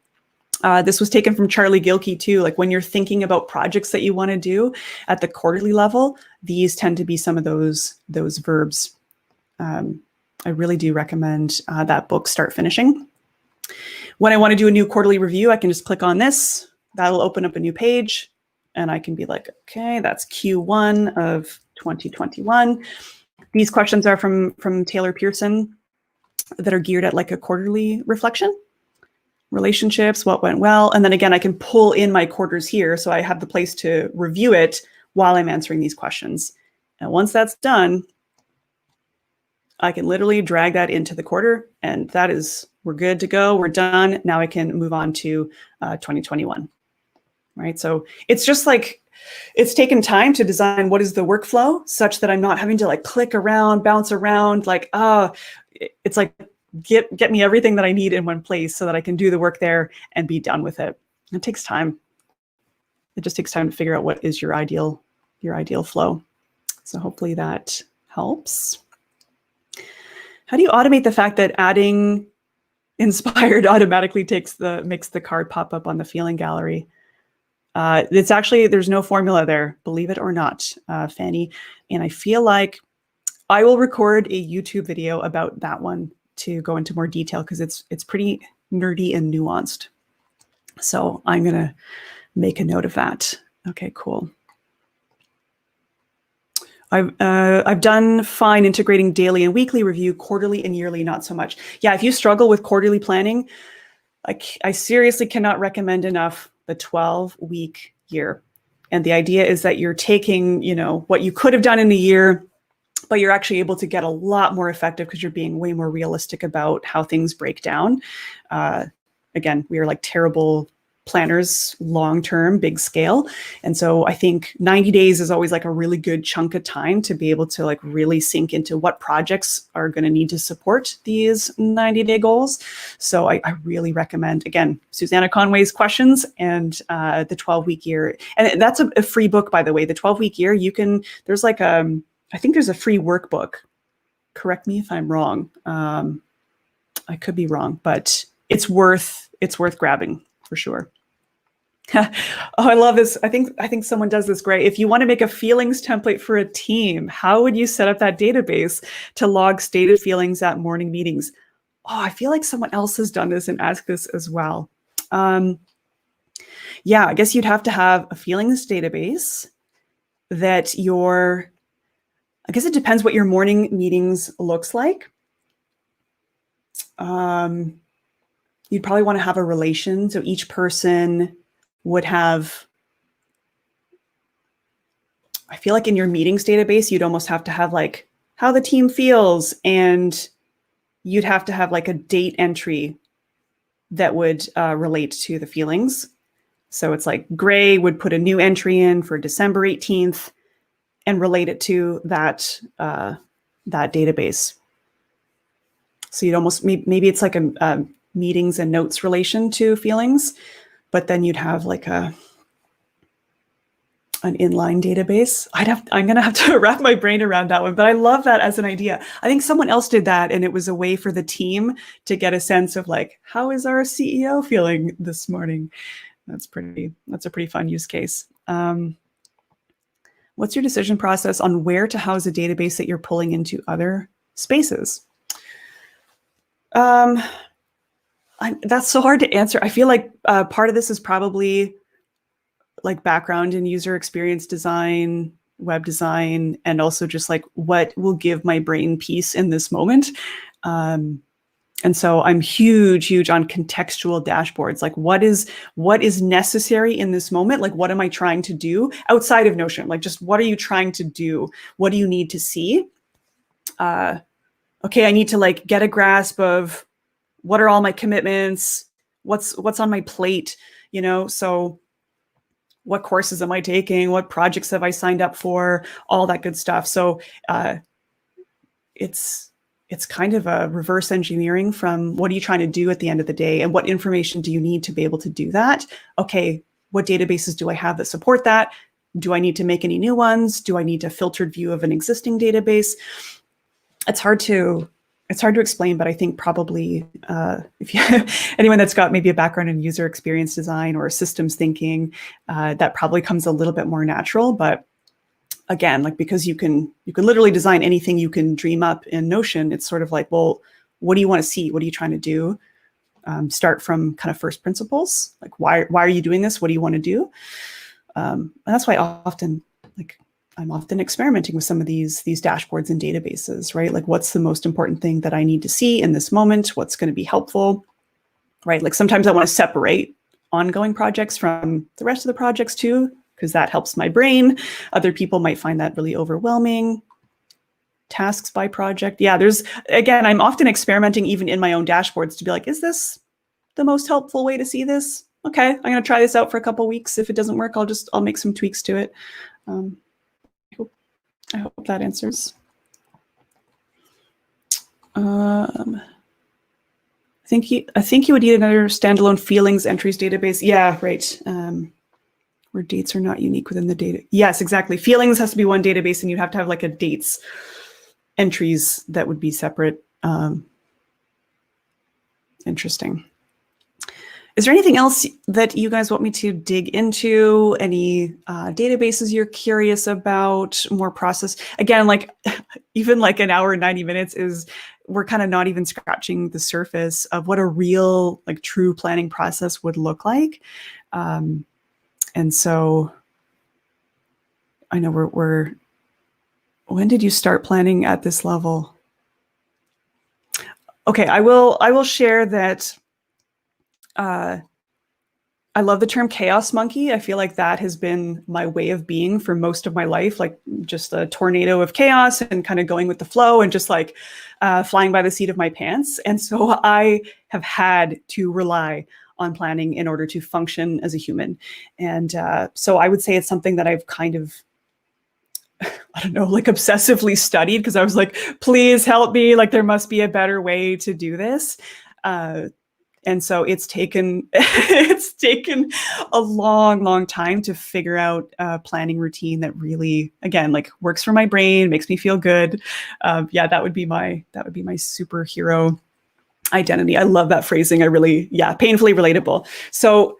This was taken from Charlie Gilkey too. Like when you're thinking about projects that you want to do at the quarterly level, these tend to be some of those verbs. I really do recommend that book, Start Finishing. When I want to do a new quarterly review, I can just click on this. That'll open up a new page and I can be like, okay, that's Q1 of 2021. These questions are from Taylor Pearson that are geared at like a quarterly reflection. Relationships, what went well. And then again, I can pull in my quarters here. So I have the place to review it while I'm answering these questions. And once that's done, I can literally drag that into the quarter and we're good to go. We're done. Now I can move on to 2021, right? So it's just like, it's taken time to design what is the workflow such that I'm not having to like click around, bounce around, like, it's like, get me everything that I need in one place so that I can do the work there and be done with it. It takes time. It just takes time to figure out what is your ideal flow. So hopefully that helps. How do you automate the fact that adding inspired automatically makes the card pop up on the feeling gallery? It's actually, there's no formula there, believe it or not, Fanny. And I feel like I will record a YouTube video about that one to go into more detail because it's pretty nerdy and nuanced. So I'm gonna make a note of that. Okay, cool. I've done fine integrating daily and weekly review, quarterly and yearly, not so much. Yeah, if you struggle with quarterly planning, I seriously cannot recommend enough the 12-week year. And the idea is that you're taking, what you could have done in a year, but you're actually able to get a lot more effective because you're being way more realistic about how things break down. Again, we are like terrible planners long-term, big scale. And so I think 90 days is always like a really good chunk of time to be able to like really sink into what projects are going to need to support these 90-day goals. So I really recommend, again, Susanna Conway's questions and the 12-week year. And that's a free book, by the way. The 12-week year, there's like I think there's a free workbook. Correct me if I'm wrong. I could be wrong, but it's worth grabbing for sure. Oh, I love this. I think someone does this great. If you want to make a feelings template for a team, how would you set up that database to log stated feelings at morning meetings? Oh, I feel like someone else has done this and asked this as well. Yeah, I guess you'd have to have a feelings database that I guess it depends what your morning meetings looks like. You'd probably want to have a relation. So each person would have, I feel like in your meetings database, you'd almost have to have like how the team feels, and you'd have to have like a date entry that would relate to the feelings. So it's like Gray would put a new entry in for December 18th and relate it to that database. So you'd almost, maybe it's like a meetings and notes relation to feelings, but then you'd have like an inline database. I'm going to have to wrap my brain around that one, but I love that as an idea. I think someone else did that, and it was a way for the team to get a sense of like, how is our CEO feeling this morning? That's a pretty fun use case. What's your decision process on where to house a database that you're pulling into other spaces? That's so hard to answer. I feel like part of this is probably like background in user experience design, web design, and also just like what will give my brain peace in this moment. And so I'm huge on contextual dashboards. Like what is necessary in this moment? Like what am I trying to do outside of Notion? Like just what are you trying to do? What do you need to see? Okay, I need to like get a grasp of what are all my commitments? What's on my plate? So what courses am I taking? What projects have I signed up for? All that good stuff. So it's kind of a reverse engineering from what are you trying to do at the end of the day, and what information do you need to be able to do that? Okay, what databases do I have that support that? Do I need to make any new ones? Do I need a filtered view of an existing database? It's hard to explain, but I think probably if you anyone that's got maybe a background in user experience design or systems thinking, that probably comes a little bit more natural. But again, like because you can literally design anything you can dream up in Notion, it's sort of like, well, what do you want to see? What are you trying to do? Start from kind of first principles. Like why are you doing this? What do you want to do? And that's why I'm often experimenting with some of these dashboards and databases, right? Like what's the most important thing that I need to see in this moment? What's going to be helpful, right? Like sometimes I want to separate ongoing projects from the rest of the projects too, because that helps my brain. Other people might find that really overwhelming. Tasks by project. Yeah, I'm often experimenting even in my own dashboards to be like, is this the most helpful way to see this? Okay, I'm going to try this out for a couple of weeks. If it doesn't work, I'll make some tweaks to it. I hope that answers. I think you would need another standalone feelings entries database. Yeah, right. Where dates are not unique within the data. Yes, exactly. Feelings has to be one database, and you'd have to have like a dates entries that would be separate. Interesting. Is there anything else that you guys want me to dig into? Any databases you're curious about? More process? Again, like even like an hour and 90 minutes we're kind of not even scratching the surface of what a real like true planning process would look like. And so I know when did you start planning at this level? Okay, I will share that. I love the term chaos monkey. I feel like that has been my way of being for most of my life, like just a tornado of chaos and kind of going with the flow and just like flying by the seat of my pants. And so I have had to rely on planning in order to function as a human. And so I would say it's something that I've kind of, I don't know, like obsessively studied, because I was like, please help me. Like there must be a better way to do this. And so it's taken it's taken a long time to figure out a planning routine that really, again, like works for my brain, makes me feel good. Yeah, that would be my superhero identity. I love that phrasing. I really, yeah, painfully relatable. So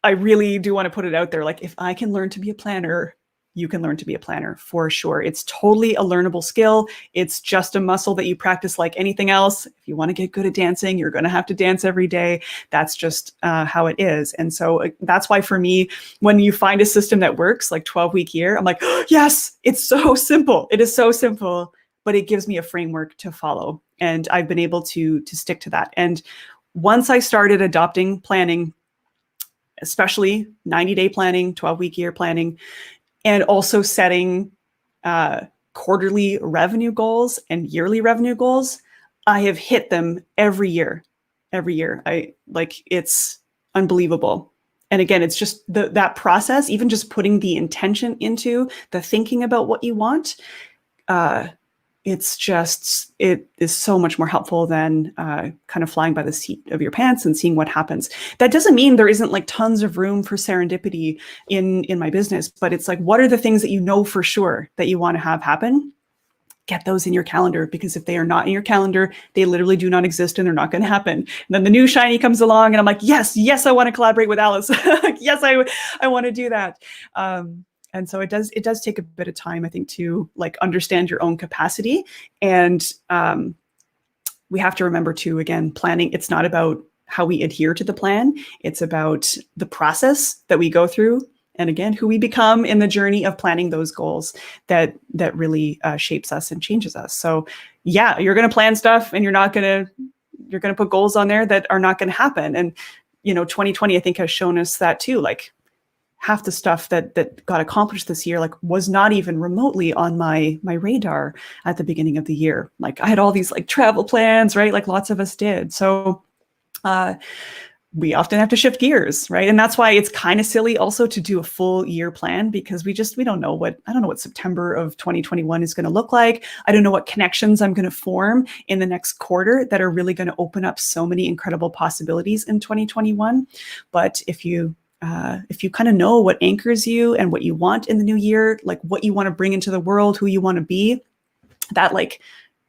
I really do want to put it out there. Like if I can learn to be a planner, you can learn to be a planner for sure. It's totally a learnable skill. It's just a muscle that you practice like anything else. If you want to get good at dancing, you're going to have to dance every day. That's just how it is. And so that's why for me, when you find a system that works, like 12-week year, I'm like, oh, yes, it's so simple. It is so simple, but it gives me a framework to follow. And I've been able to stick to that. And once I started adopting planning, especially 90-day planning, 12-week year planning, and also setting quarterly revenue goals and yearly revenue goals, I have hit them every year. It's unbelievable. And again, it's just that process, even just putting the intention into the thinking about what you want. It is so much more helpful than kind of flying by the seat of your pants and seeing what happens. That doesn't mean there isn't like tons of room for serendipity in my business, but it's like, what are the things that you know for sure that you want to have happen? Get those in your calendar, because if they are not in your calendar, they literally do not exist and they're not going to happen. And then the new shiny comes along and I'm like, yes, I want to collaborate with Alice. Yes, I want to do that. And so it does take a bit of time, I think, to like understand your own capacity. And we have to remember too, again, planning, it's not about how we adhere to the plan. It's about the process that we go through. And again, who we become in the journey of planning those goals that really shapes us and changes us. So yeah, you're going to plan stuff and you're going to put goals on there that are not going to happen. And, 2020, I think, has shown us that too. Like, half the stuff that got accomplished this year, like, was not even remotely on my radar at the beginning of the year. Like I had all these like travel plans, right? Like lots of us did. So we often have to shift gears, right? And that's why it's kind of silly also to do a full year plan, because I don't know what September of 2021 is going to look like. I don't know what connections I'm going to form in the next quarter that are really going to open up so many incredible possibilities in 2021. But if you kind of know what anchors you and what you want in the new year, like what you want to bring into the world, who you want to be, that like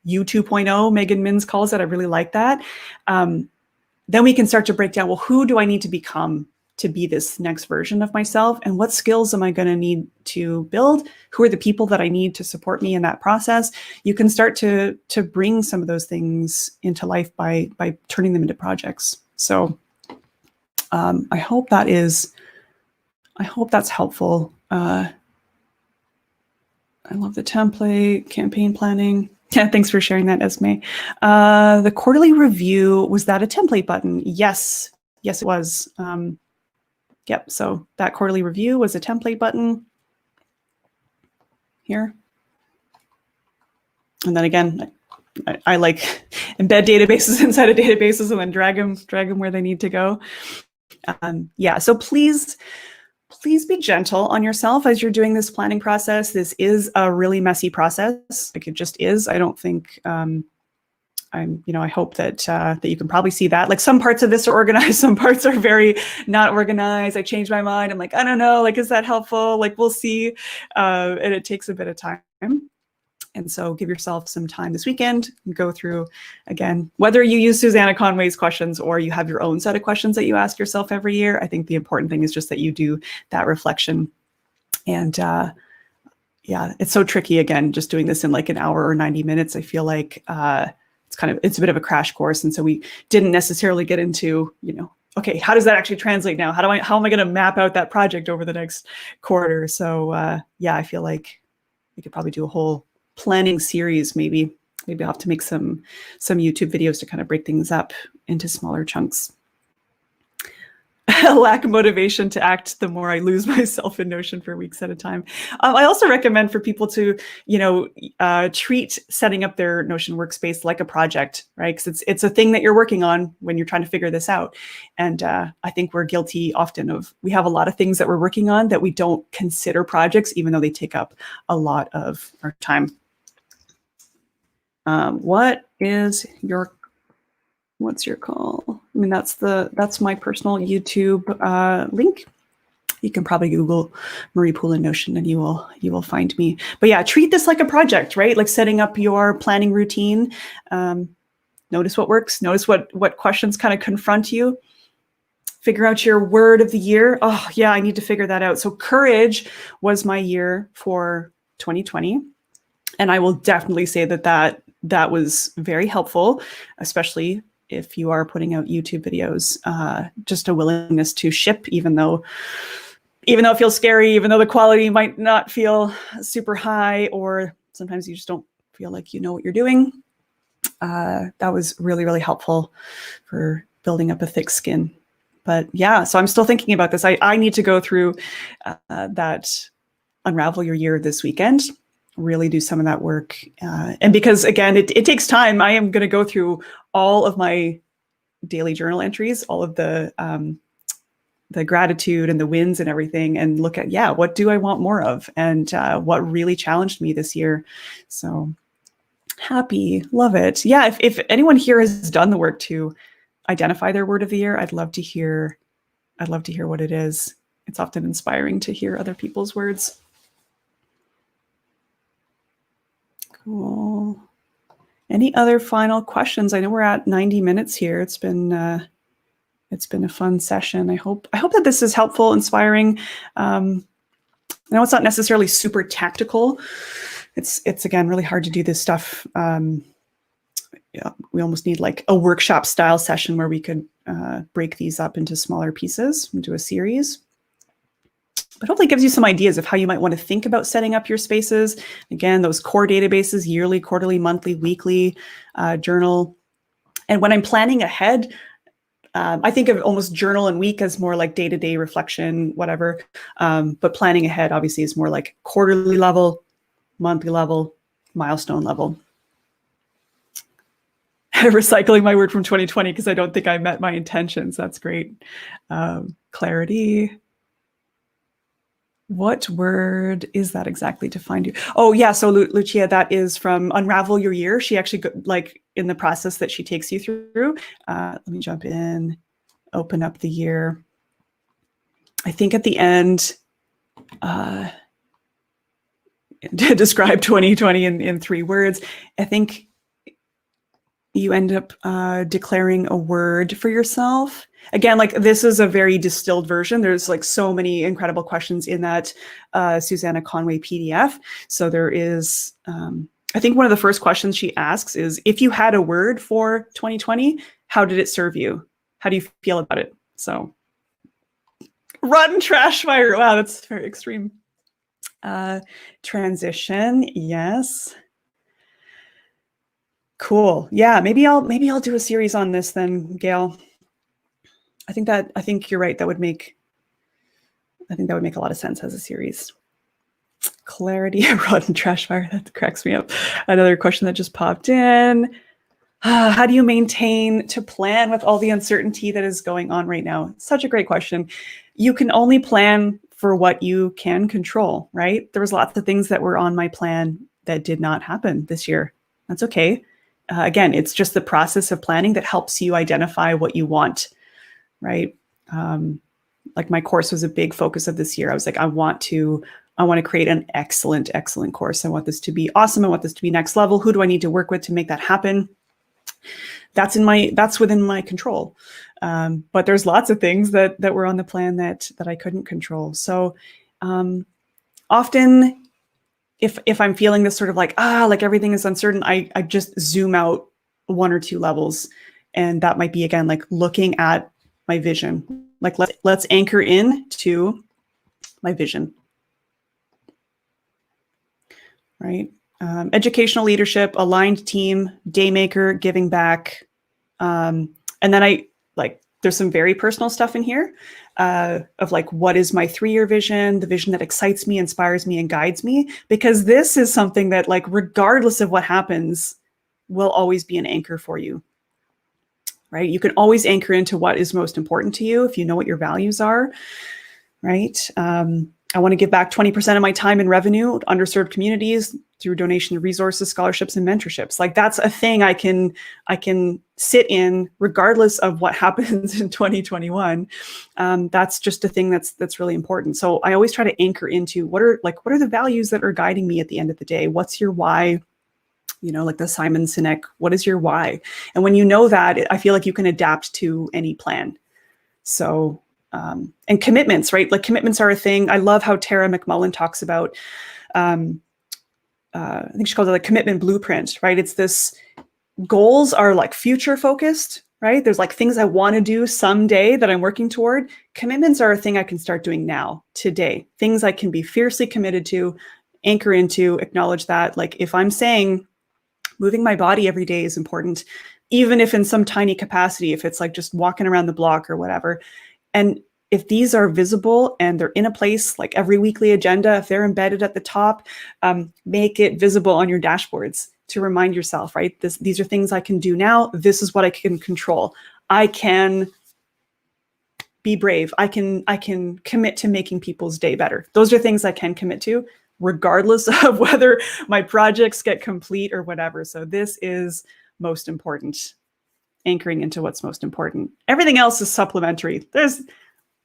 you 2.0, Megan Minns calls it. I really like that. Then we can start to break down, well, who do I need to become to be this next version of myself? And what skills am I going to need to build? Who are the people that I need to support me in that process? You can start to bring some of those things into life by turning them into projects. So I hope that's helpful. I love the template, campaign planning. Yeah, thanks for sharing that, Esme. The quarterly review, was that a template button? Yes, it was. Yep, so that quarterly review was a template button here. And then again, I like embed databases inside of databases and then drag them where they need to go. Yeah, so please be gentle on yourself as you're doing this planning process. This is a really messy process. Like, it just is. I don't think, I hope that you can probably see that. Like, some parts of this are organized, some parts are very not organized. I changed my mind. I'm like, I don't know, like, is that helpful? Like, we'll see. And it takes a bit of time. And so give yourself some time this weekend and go through, again, whether you use Susanna Conway's questions or you have your own set of questions that you ask yourself every year. I think the important thing is just that you do that reflection. And yeah, it's so tricky, again, just doing this in like an hour or 90 minutes. I feel like it's a bit of a crash course. And so we didn't necessarily get into, okay, how does that actually translate now? How am I going to map out that project over the next quarter? So yeah, I feel like we could probably do a whole planning series. Maybe I'll have to make some YouTube videos to kind of break things up into smaller chunks. a lack of motivation to act the more I lose myself in Notion for weeks at a time. I also recommend for people to, treat setting up their Notion workspace like a project, right? Because it's a thing that you're working on when you're trying to figure this out. And I think we're guilty often we have a lot of things that we're working on that we don't consider projects, even though they take up a lot of our time. What's your call? I mean, that's my personal YouTube link. You can probably Google Marie Poulin Notion and you will find me. But yeah, treat this like a project, right? Like setting up your planning routine. Notice what works. Notice what questions kind of confront you. Figure out your word of the year. Oh yeah, I need to figure that out. So courage was my year for 2020. And I will definitely say that was very helpful, especially if you are putting out YouTube videos, just a willingness to ship, even though it feels scary, even though the quality might not feel super high, or sometimes you just don't feel like you know what you're doing. That was really, really helpful for building up a thick skin. But yeah, so I'm still thinking about this. I need to go through that Unravel Your Year this weekend, really do some of that work. And because again, it takes time, I am going to go through all of my daily journal entries, all of the gratitude and the wins and everything, and look at, what do I want more of? And what really challenged me this year. So happy, love it. Yeah, if anyone here has done the work to identify their word of the year, I'd love to hear what it is. It's often inspiring to hear other people's words. Cool. Any other final questions? I know we're at 90 minutes here. It's been a fun session. I hope that this is helpful, inspiring. I know it's not necessarily super tactical. It's again really hard to do this stuff. We almost need like a workshop style session where we could break these up into smaller pieces, into a series. But hopefully it gives you some ideas of how you might want to think about setting up your spaces. Again, those core databases, yearly, quarterly, monthly, weekly, journal. And when I'm planning ahead, I think of almost journal and week as more like day-to-day reflection, whatever. But planning ahead obviously is more like quarterly level, monthly level, milestone level. Recycling my word from 2020 because I don't think I met my intentions. That's great. Clarity. What word is that exactly to find you? Oh yeah, so Lucia, that is from Unravel Your Year. She actually, like in the process that she takes you through. Let me jump in, open up the year. I think at the end, to describe 2020 in 3 words, I think you end up declaring a word for yourself. Again, like this is a very distilled version. There's like so many incredible questions in that Susanna Conway PDF. So there is, I think one of the first questions she asks is, if you had a word for 2020, how did it serve you? How do you feel about it? So rotten trash fire. Wow, that's very extreme. Transition, yes. Cool. Yeah, maybe I'll do a series on this then, Gail. I think you're right. I think that would make a lot of sense as a series. Clarity, rotten trash fire. That cracks me up. Another question that just popped in. How do you maintain to plan with all the uncertainty that is going on right now? Such a great question. You can only plan for what you can control, right? There was lots of things that were on my plan that did not happen this year. That's okay. Again, it's just the process of planning that helps you identify what you want, right? Like my course was a big focus of this year. I was like, I want to create an excellent course. I want this to be awesome. I want this to be next level. Who do I need to work with to make that happen? That's within my control. But there's lots of things that were on the plan that I couldn't control. So often if I'm feeling this sort of like everything is uncertain, I just zoom out 1 or 2 levels. And that might be, again, like looking at my vision. Like let's anchor in to my vision, right? Educational leadership, aligned team, daymaker, giving back. And then There's some very personal stuff in here of like, what is my 3-year vision, the vision that excites me, inspires me, and guides me, because this is something that, like, regardless of what happens, will always be an anchor for you, right? You can always anchor into what is most important to you if you know what your values are, right? I want to give back 20% of my time and revenue to underserved communities through donation to resources, scholarships, and mentorships. Like, that's a thing I can sit in regardless of what happens in 2021. That's just a thing that's really important. So I always try to anchor into what are the values that are guiding me at the end of the day? What's your why? You know, like the Simon Sinek, what is your why? And when you know that, I feel like you can adapt to any plan. So, and commitments, right? Like, commitments are a thing. I love how Tara McMullen talks about, I think she calls it a commitment blueprint, right? It's this, goals are like future focused, right? There's like things I want to do someday that I'm working toward. Commitments are a thing I can start doing now, today, things I can be fiercely committed to, anchor into, acknowledge that. Like, if I'm saying moving my body every day is important, even if in some tiny capacity, if it's like just walking around the block or whatever. And if these are visible and they're in a place, like every weekly agenda, if they're embedded at the top, make it visible on your dashboards to remind yourself, right? These are things I can do now. This is what I can control. I can be brave. I can commit to making people's day better. Those are things I can commit to, regardless of whether my projects get complete or whatever. So this is most important. Anchoring into what's most important. Everything else is supplementary. There's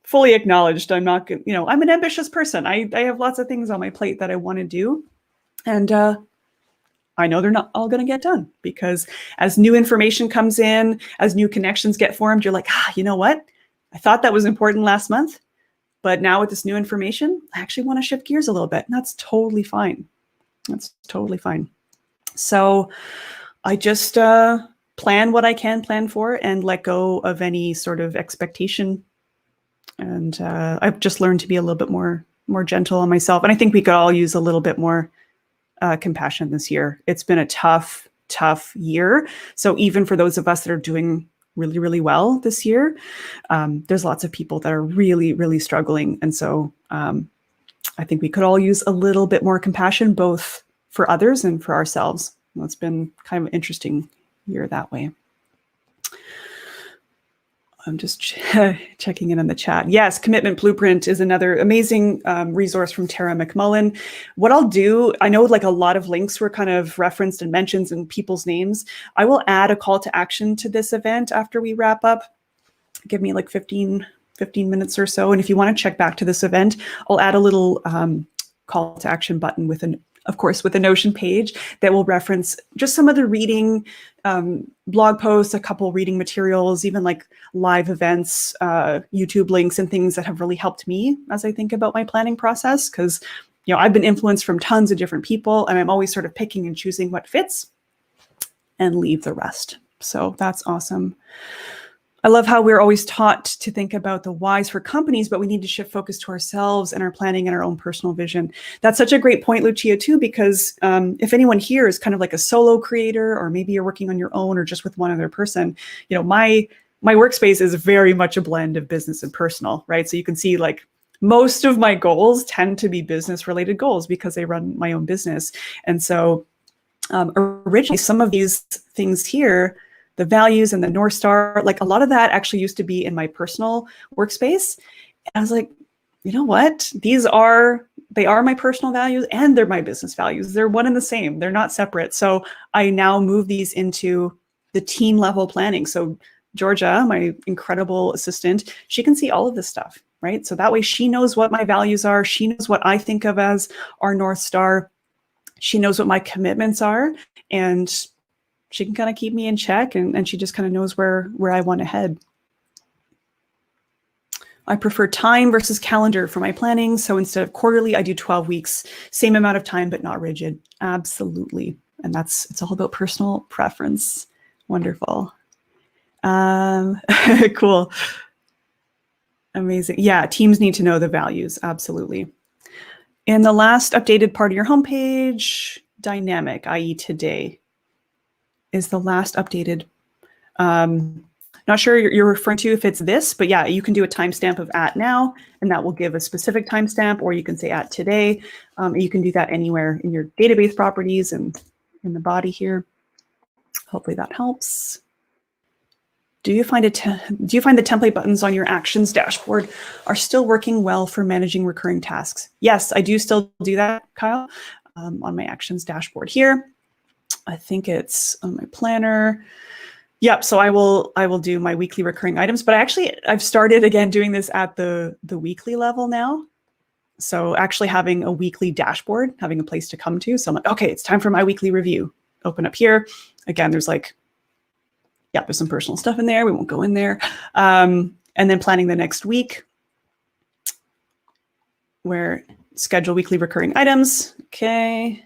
fully acknowledged. I'm not, I'm an ambitious person. I have lots of things on my plate that I want to do. And I know they're not all going to get done, because as new information comes in, as new connections get formed, you're like, you know what? I thought that was important last month, but now with this new information, I actually want to shift gears a little bit. And that's totally fine. That's totally fine. So I just, plan what I can plan for and let go of any sort of expectation. And I've just learned to be a little bit more gentle on myself. And I think we could all use a little bit more compassion this year. It's been a tough year. So even for those of us that are doing really, really well this year, there's lots of people that are really, really struggling. And so I think we could all use a little bit more compassion, both for others and for ourselves. It's been kind of an interesting year that way. I'm just checking in on the chat. Yes, Commitment Blueprint is another amazing resource from Tara McMullen. What I'll do, I know like a lot of links were kind of referenced and mentions in people's names. I will add a call to action to this event after we wrap up. Give me like 15 minutes or so. And if you want to check back to this event, I'll add a little call to action button with of course, with a Notion page that will reference just some of the reading blog posts, a couple reading materials, even like live events, YouTube links and things that have really helped me as I think about my planning process. Because, I've been influenced from tons of different people, and I'm always sort of picking and choosing what fits and leave the rest. So that's awesome. I love how we're always taught to think about the whys for companies, but we need to shift focus to ourselves and our planning and our own personal vision. That's such a great point, Lucia, too, because if anyone here is kind of like a solo creator, or maybe you're working on your own or just with one other person, my workspace is very much a blend of business and personal, right? So you can see like most of my goals tend to be business related goals because I run my own business. And so originally some of these things here, the values and the North Star, like a lot of that actually used to be in my personal workspace. And I was like, you know what? They are my personal values and they're my business values. They're one and the same. They're not separate. So I now move these into the team level planning. So Georgia, my incredible assistant, she can see all of this stuff, right? So that way she knows what my values are. She knows what I think of as our North Star. She knows what my commitments are, and she can kind of keep me in check, and she just kind of knows where I want to head. I prefer time versus calendar for my planning. So instead of quarterly, I do 12 weeks, same amount of time, but not rigid. Absolutely. And it's all about personal preference. Wonderful. Cool. Amazing. Yeah, teams need to know the values. Absolutely. In the last updated part of your homepage, dynamic, i.e. today, is the last updated Not sure you're referring to if it's this, but yeah, you can do a timestamp of at now, and that will give a specific timestamp, or you can say at today. You can do that anywhere in your database properties and in the body here. Hopefully that helps. Do you find the template buttons on your actions dashboard are still working well for managing recurring tasks? Yes, I do still do that, Kyle, on my actions dashboard here. I think it's on my planner. Yep. So I will do my weekly recurring items, but I've started again doing this at the weekly level now. So actually having a weekly dashboard, having a place to come to. So I'm like, okay, it's time for my weekly review. Open up here. Again, there's some personal stuff in there. We won't go in there. And then planning the next week, where schedule weekly recurring items. Okay.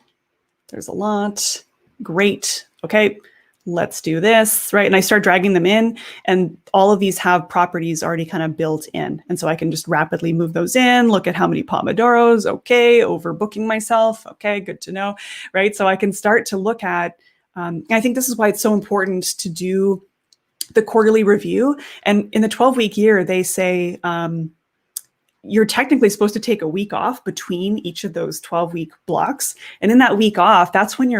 There's a lot. Great. Okay. Let's do this, right? And I start dragging them in, and all of these have properties already kind of built in. And so I can just rapidly move those in, look at how many Pomodoros, okay, overbooking myself, okay, good to know, right? So I can start to look at, I think this is why it's so important to do the quarterly review. And in the 12-week year, they say you're technically supposed to take a week off between each of those 12-week blocks. And in that week off, that's when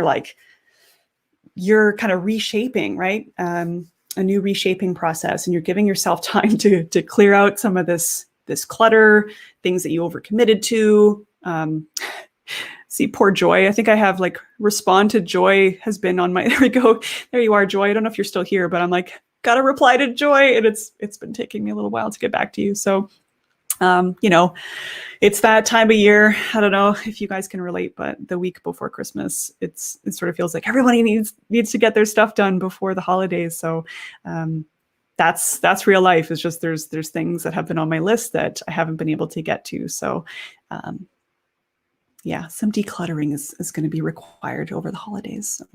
you're kind of reshaping, right? A new reshaping process, and you're giving yourself time to clear out some of this clutter, things that you overcommitted to. See, poor Joy. I think I have respond to Joy has been on my, there we go. There you are, Joy. I don't know if you're still here, but I'm gotta reply to Joy, and it's been taking me a little while to get back to you. So, it's that time of year. I don't know if you guys can relate, but the week before Christmas, it sort of feels like everybody needs to get their stuff done before the holidays. So that's real life. It's just there's things that have been on my list that I haven't been able to get to. So some decluttering is going to be required over the holidays. So.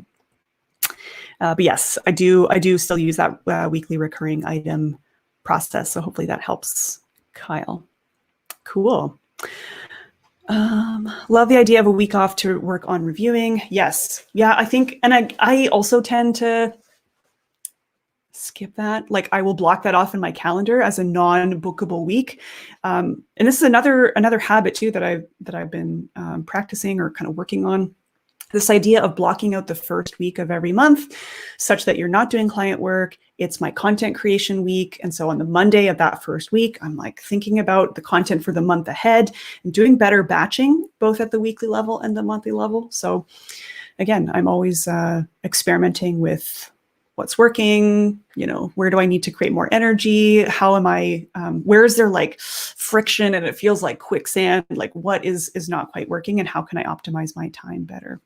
But yes, I do still use that weekly recurring item process. So hopefully that helps, Kyle. Cool. Love the idea of a week off to work on reviewing. Yes. Yeah, I think, and I also tend to skip that. I will block that off in my calendar as a non-bookable week. And this is another habit too that I've been practicing or kind of working on. This idea of blocking out the first week of every month such that you're not doing client work. It's my content creation week. And so on the Monday of that first week, I'm thinking about the content for the month ahead and doing better batching, both at the weekly level and the monthly level. So again, I'm always experimenting with what's working, where do I need to create more energy? How am I, where is there friction and it feels like quicksand? What is not quite working, and how can I optimize my time better?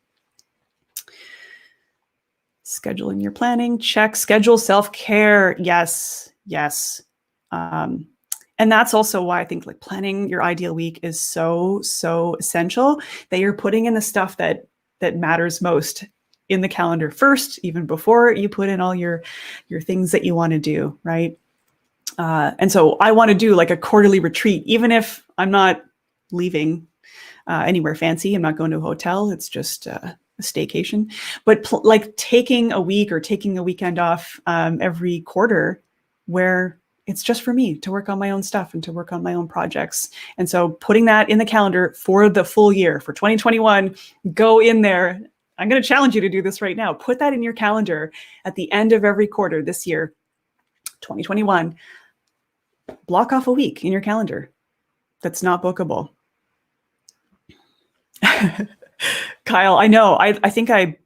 Scheduling your planning, check. Schedule self-care. Yes. And that's also why I think planning your ideal week is so essential, that you're putting in the stuff that matters most in the calendar first, even before you put in all your things that you want to do, right? And so I want to do a quarterly retreat, even if I'm not leaving anywhere fancy. I'm not going to a hotel. It's just a staycation, but taking a week or taking a weekend off every quarter where it's just for me to work on my own stuff and to work on my own projects. And so putting that in the calendar for the full year, for 2021, go in there. I'm going to challenge you to do this right now. Put that in your calendar at the end of every quarter this year, 2021. Block off a week in your calendar that's not bookable. Kyle, I know. I think I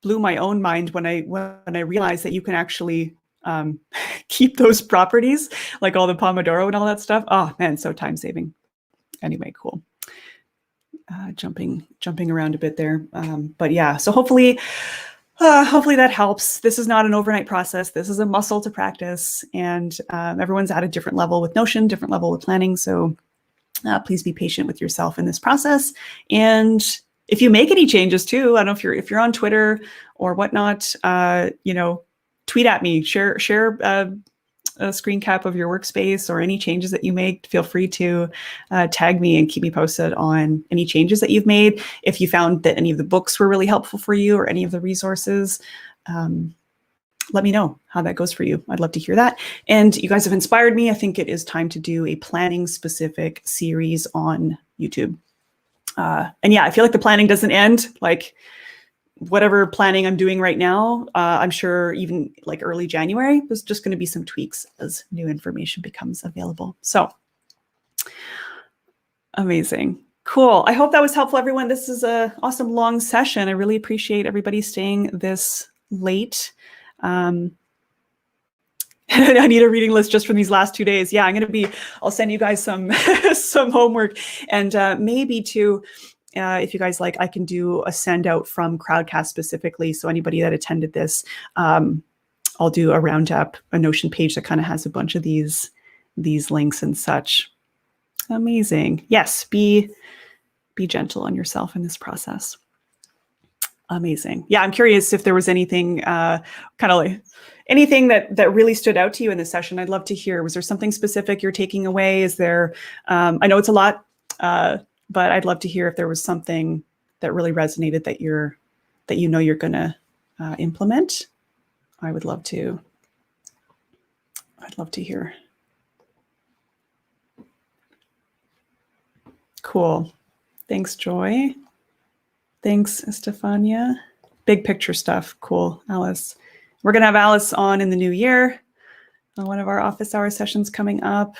blew my own mind when I realized that you can actually keep those properties, all the Pomodoro and all that stuff. Oh man, so time saving. Anyway, cool. Jumping around a bit there, but yeah. So hopefully that helps. This is not an overnight process. This is a muscle to practice, and everyone's at a different level with Notion, different level with planning. So please be patient with yourself in this process. And if you make any changes too, I don't know if you're on Twitter or whatnot, tweet at me, share a screen cap of your workspace or any changes that you make. Feel free to tag me and keep me posted on any changes that you've made. If you found that any of the books were really helpful for you or any of the resources, let me know how that goes for you. I'd love to hear that. And you guys have inspired me. I think it is time to do a planning specific series on YouTube. And yeah, I feel like the planning doesn't end. Like whatever planning I'm doing right now, I'm sure even like early January, there's just going to be some tweaks as new information becomes available. So amazing. Cool. I hope that was helpful, everyone. This is an awesome long session. I really appreciate everybody staying this late. I need a reading list just from these last 2 days. Yeah, I'll send you guys some some homework, and maybe too, if you guys like, I can do a send out from Crowdcast specifically. So anybody that attended this, I'll do a roundup, a Notion page that kind of has a bunch of these links and such. Amazing. Yes, be gentle on yourself in this process. Amazing. Yeah, I'm curious if there was anything kind of like anything that really stood out to you in this session. I'd love to hear. Was there something specific you're taking away? Is there, I know it's a lot, but I'd love to hear if there was something that really resonated that you're going to implement. I'd love to hear. Cool. Thanks, Joy. Thanks, Estefania. Big picture stuff. Cool, Alice. We're going to have Alice on in the new year. One of our office hour sessions coming up.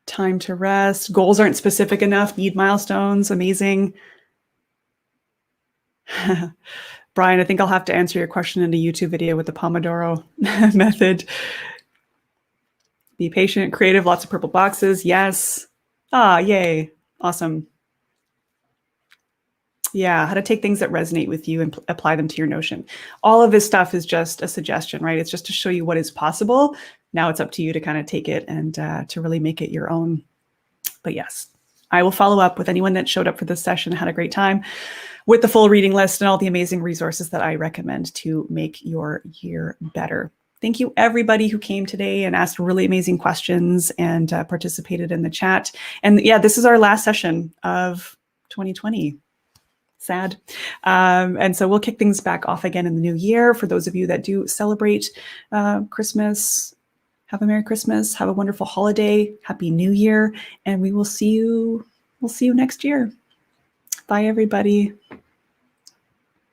Time to rest. Goals aren't specific enough. Need milestones. Amazing. Brian, I think I'll have to answer your question in a YouTube video with the Pomodoro method. Be patient, creative, lots of purple boxes. Yes. Yay. Awesome. Yeah, how to take things that resonate with you and apply them to your Notion. All of this stuff is just a suggestion, right? It's just to show you what is possible. Now it's up to you to kind of take it and to really make it your own. But yes, I will follow up with anyone that showed up for this session, had a great time, with the full reading list and all the amazing resources that I recommend to make your year better. Thank you, everybody who came today and asked really amazing questions and participated in the chat. And yeah, this is our last session of 2020. Sad. And so we'll kick things back off again in the new year. For those of you that do celebrate Christmas, have a Merry Christmas, have a wonderful holiday, Happy New Year, and we'll see you next year. Bye, everybody.